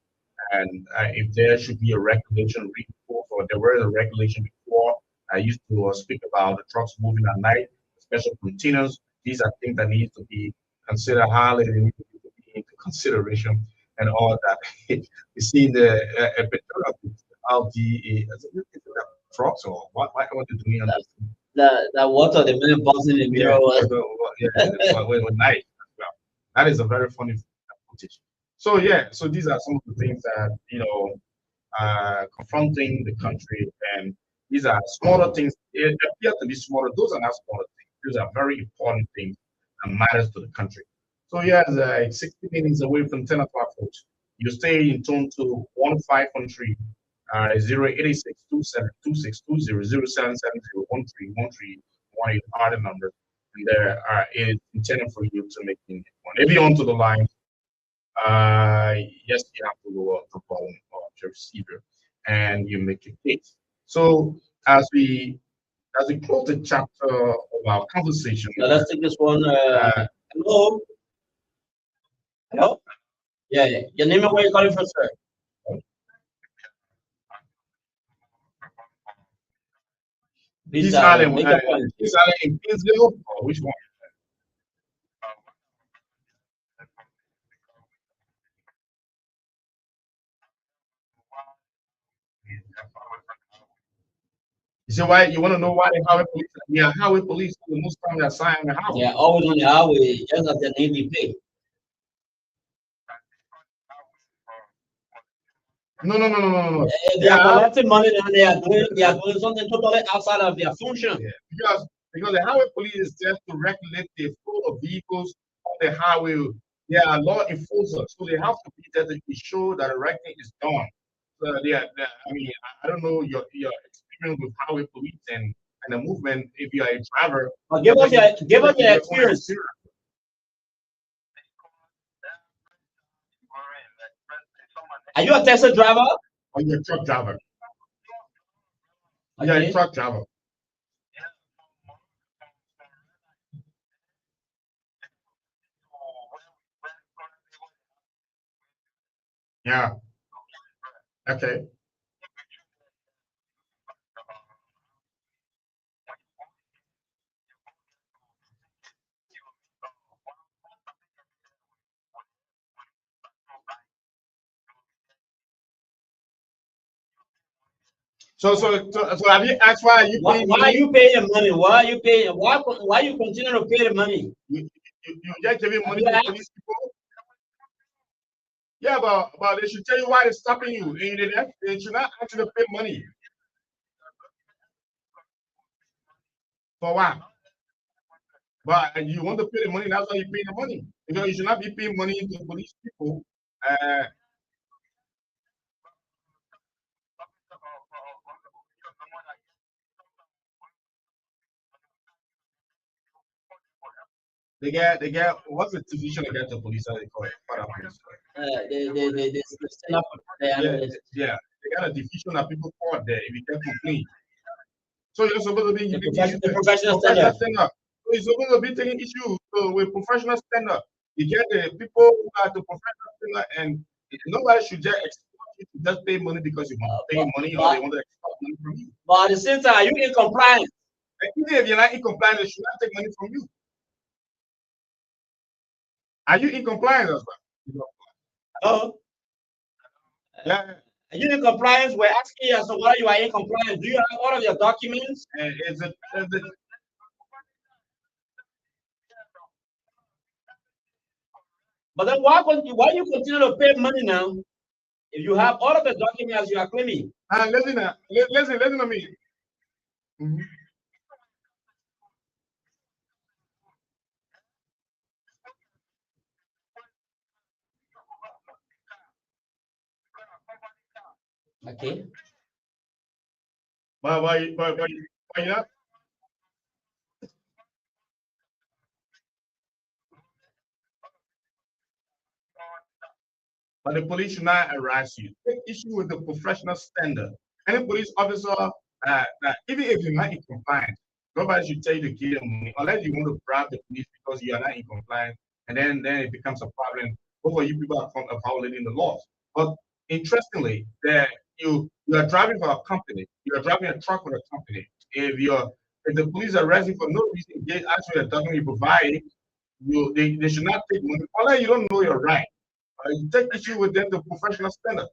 if there should be a regulation before, or there were a regulation before, I used to speak about the trucks moving at night, special containers. These are things that need to be considered highly, they need to be into consideration and all that. You see the a picture of the is it trucks or what they're doing on The the the water, the man buzzing in the yeah, mirror. with night as well. That is a very funny footage. So yeah, so these are some of the things that confronting the country, and these are smaller things. They appear to be smaller. Those are not smaller things. These are very important things and matters to the country. So yes, it's 60 minutes away from 10 o'clock, folks. You stay in tune to 1513 086 are the numbers, and there it is intended for you to make the one. If you're onto the line, yes, you have to go up the phone or the receiver, and you make your case. So as we close the chapter of our conversation, Now let's take this one. uh, Hello, hello. Yeah, yeah. Your name and where you calling from, sir? Please Peace Island, make a point. Peace Island in Kingsville, or which one? You see why you want to know why the highway police? Yeah, highway police the most time they assign the highway. Yeah, always on the highway, just as the name they pay. No. They are Yeah, collecting money and they are doing something totally outside of their function. yeah, because the highway police is just to regulate the flow of vehicles on the highway. They are law enforcers, so they have to be there to ensure that the right thing is done. So I mean, I don't know your experience with highway police and the movement. If you are a driver, But give us like your your own experience. experience. Are you a taxi driver? Or you're a truck driver. You're a Okay. truck driver. Yeah. Okay. So have you asked why are you paying Why are money? you paying the money? Why are you paying? Why you continue to pay the money? You just giving Have money you to asked? police people? Yeah, but they should tell you why they're stopping you. They should not ask you to pay money. For what? But you want to pay the money, that's why you pay the money. Because you should not be paying money to police people. Uh, they get what's the division against the police? How they call it? Para police. They stand up for the Yeah, analyst. yeah. They got a division that people call there if you get complaint. So you're supposed to be giving issue The professional professional standard. stand up. So you're supposed to be taking issue with professional stand up. You get the people who are the professional stand up, and nobody should just expect you to just pay money because you want to pay But, money or they but want to expect money from you. but at the same time, are you in compliance? And even if you're not in compliance, they should not take money from you. Are you in compliance as well? No. Yeah, Are you in compliance? We're asking you as to whether you are in compliance. Do you have all of your documents? and But then why you continue to pay money now if you have all of the documents you are claiming? listen to me. Mhm. Okay. But yeah, but the police should not harass you. Take issue with the professional standard. Any police officer, that even if you're not in compliance, nobody should tell you to give them money unless you want to bribe the police because you are not in compliance, and then it becomes a problem. Both of you people are violating the laws. But interestingly, that you are driving for a company, you are driving a truck for a company. If the police arrest you for no reason, they actually a document you provide, they should not take money unless you don't know your right. You take issue with them, the professional standard.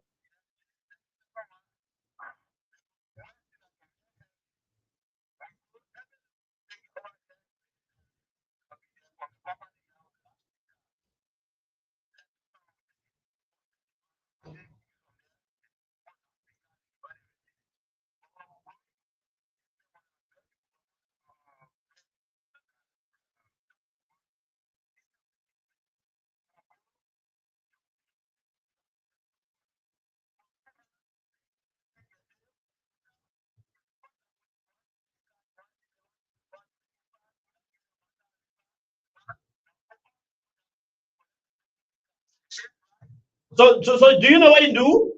So do you know what you do?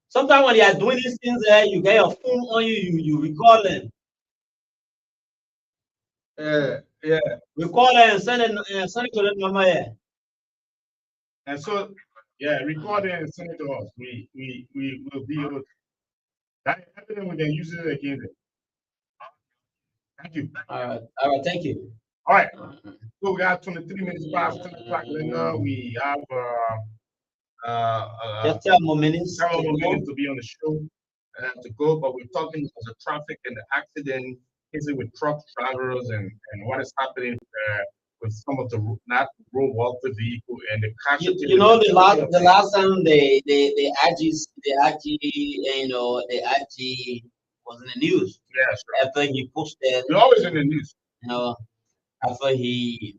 Sometimes when you are doing these things, you get your phone on you, you record them, Yeah. record them, send it to the number. Yeah. And so, yeah, record it and send it to us. We will be able to. That evidence we can use it against it. Thank you. All right. Thank you. All right. Uh, So we got 23 minutes past 10 o'clock, Linda. We have just 10 more minutes several to more go. minutes to be on the show to go, but we're talking about the traffic and the accident, is it with truck drivers and what is happening with some of the not roadworthy vehicle and the casualty. You know the last time they actually was in the news Yeah, sure. after he posted, You're always in the news. you know, after he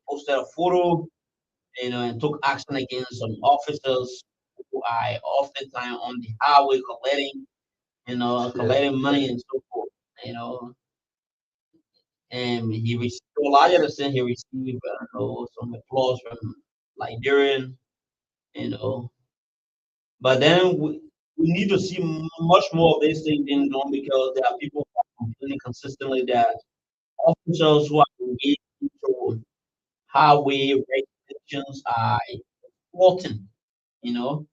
posted a photo, and took action against some officers who are oftentimes on the highway collecting, collecting money and so forth, you know. And he received to a larger extent, he received, some applause from Liberian, you know. But then we need to see much more of this thing being done because there are people who are complaining consistently that officers who are engaged into highway regulations are exploiting, you know,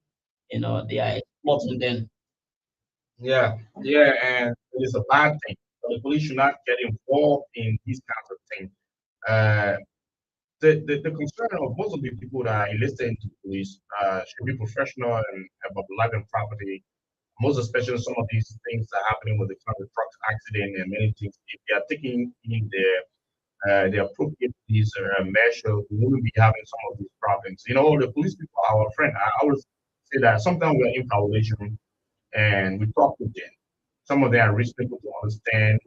they are exploiting them. Yeah, and it is a bad thing. So the police should not get involved in these kinds of things. Uh, the concern of most of the people that are enlisted into police should be professional and about life and property. Most especially some of these things that are happening with the kind of truck accident and many things. If they are taking in the appropriate police measure, we wouldn't be having some of these problems. The police people are our friend. I always say that sometimes we are in violation and we talk with them. Some of them are reasonable to understand,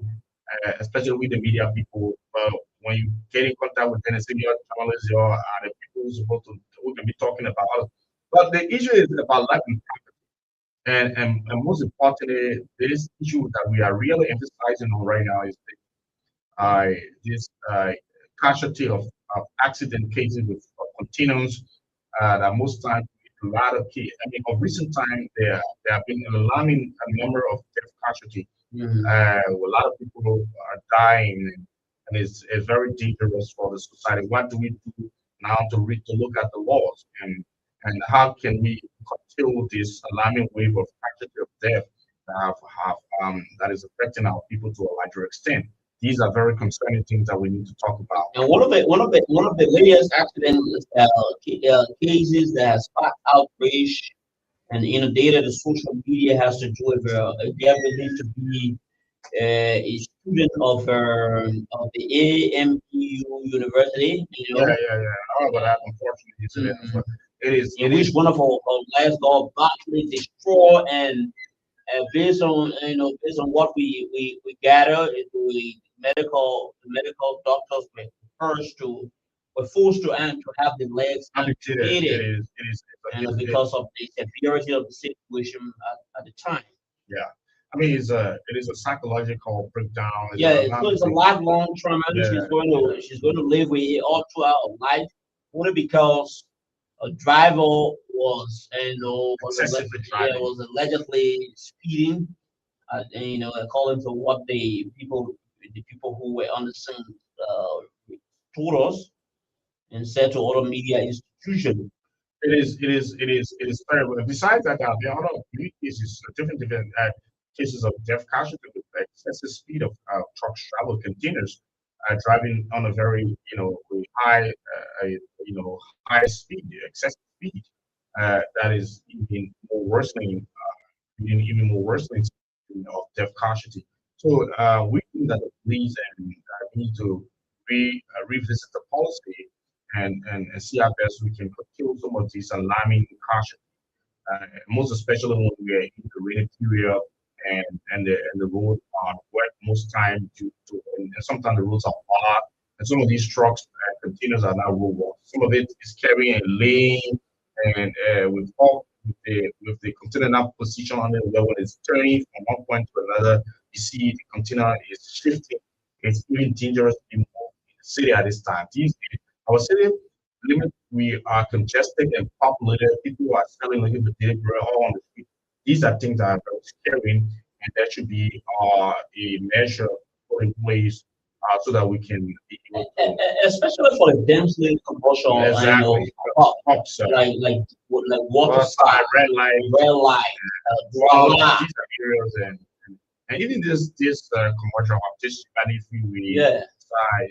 especially with the media people. But when you get in contact with them and say your journalists, your the people who's supposed to who can be talking about us. But the issue is about life and property. And most importantly, this issue that we are really emphasizing on right now is uh, this casualty of accident cases with containers that most times a lot of kids. I mean, of recent time, there have been an alarming number of death casualties. Mhm. A lot of people are dying, and it's very dangerous for the society. What do we do now to look at the laws and how can we curtail this alarming wave of casualty of death that is affecting our people to a larger extent? These are very concerning things that we need to talk about. And one of the latest accident cases that has sparked outrage and inundated the social media has to do with a girl believed to be a student of the AMU University, Yeah. Oh, but that unfortunately incident as mhm, well. It is. in It which is. one of our lives got badly destroyed. And based on what we gather, the medical doctors were urged to were forced to have the legs Amputated. amputated, It is. and because of the severity of the situation at the time. Yeah. I mean, it is a psychological breakdown. It's Yeah, a so it's a lasting. lifelong trauma. Yeah. She's going to live with it all throughout her life, only because a driver was Excessively yeah, driving. was allegedly speeding, according to what the people who were on the scene told us and said to other media institutions. It is terrible. And besides that, there are other new cases, different cases of death casualty with excessive speed of trucks, travel containers, driving on a very with high high speed, excessive speed. That is even more worsening of death casualty. So we think that the police need to revisit the policy and see how best we can curtail some of these alarming caution, most especially when we are in the rainy period and the roads are wet most time due to and sometimes the roads are hard and some of these trucks and containers are now roadwork. Some of it is carrying a lane and with the container now position on it where when it's turning from one point to another, you see the container is shifting. It's even dangerous to be moved in the city at this time. Our city limit we are congested and populated. People are selling like the delivery all on the street. These are things that are very scary, and there should be a measure put in place so that we can be able to Especially for the densely commercial, exactly ups, like water bus side, red light, red light, all draw these are areas and even this commercial hub, this Spanish freeway yeah. side,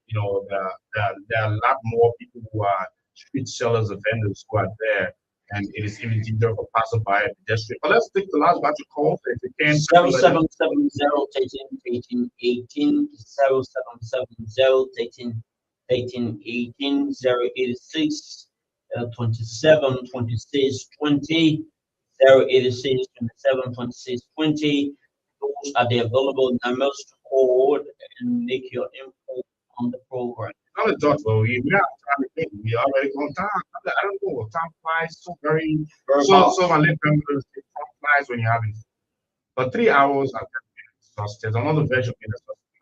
there are a lot more people who are street sellers and vendors who are there, and it is even dangerous for passerby and pedestrian. But let's take the last batch of calls. If you can, Seven let us. seven seven zero 13 777 086 27 26 20 086 27 26 20. Those are the available numbers to call and make your input on the program. Not a dot, but we have time again. We already on time. I don't know. Time flies so very Very so fast. my late members time flies when you're having but 3 hours are 10 minutes. So there's another version of it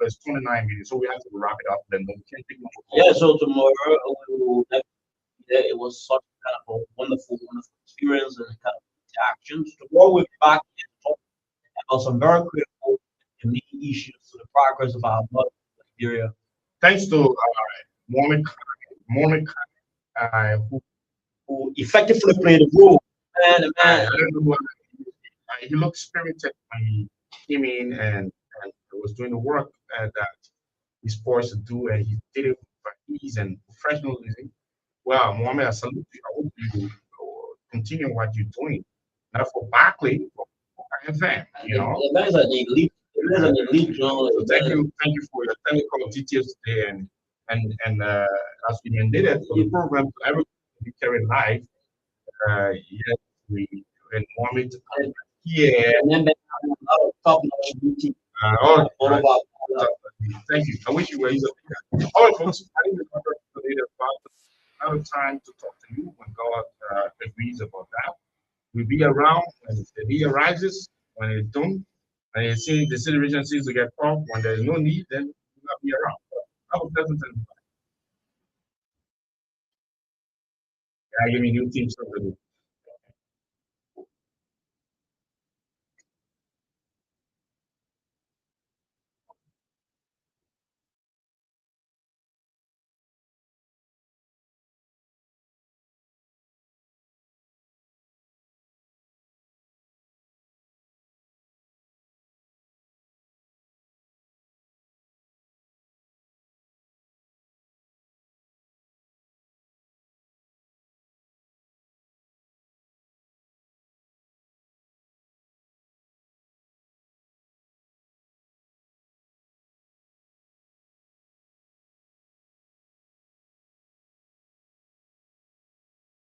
that's 29 minutes. So we have to wrap it up then. But we can't take no more Yeah, calls. so tomorrow we will it was such kind of a wonderful experience and kind of interactions. Tomorrow we'll be back and talk about some very critical and main issues to the progress of our mother Nigeria. Thanks to Monica, Who effectively played the role. Man, I don't know what he looked spirited when he came in and was doing the work that he's forced to do, and he did it with ease and professionalism. Well, Mohammed, I salute you. I hope you continue what you're doing. Now for Barclay, for IFM, the man is an elite. The man is an elite So journalist. thank you for your technical details today, and as we mandated for the program, to everyone to be carried live. Yes, we and Mohammed here. And then they have a lot of top-notch beauty. All All right. about Thank you. I wish you were easy. All right, folks. I think the contract today about another time to talk to you when God agrees about that. We'll be around when the need arises, when it don't, and you see the situation seems to get caught when there's no need, then we'll not be around. But have a pleasant time. Yeah, give me new teams.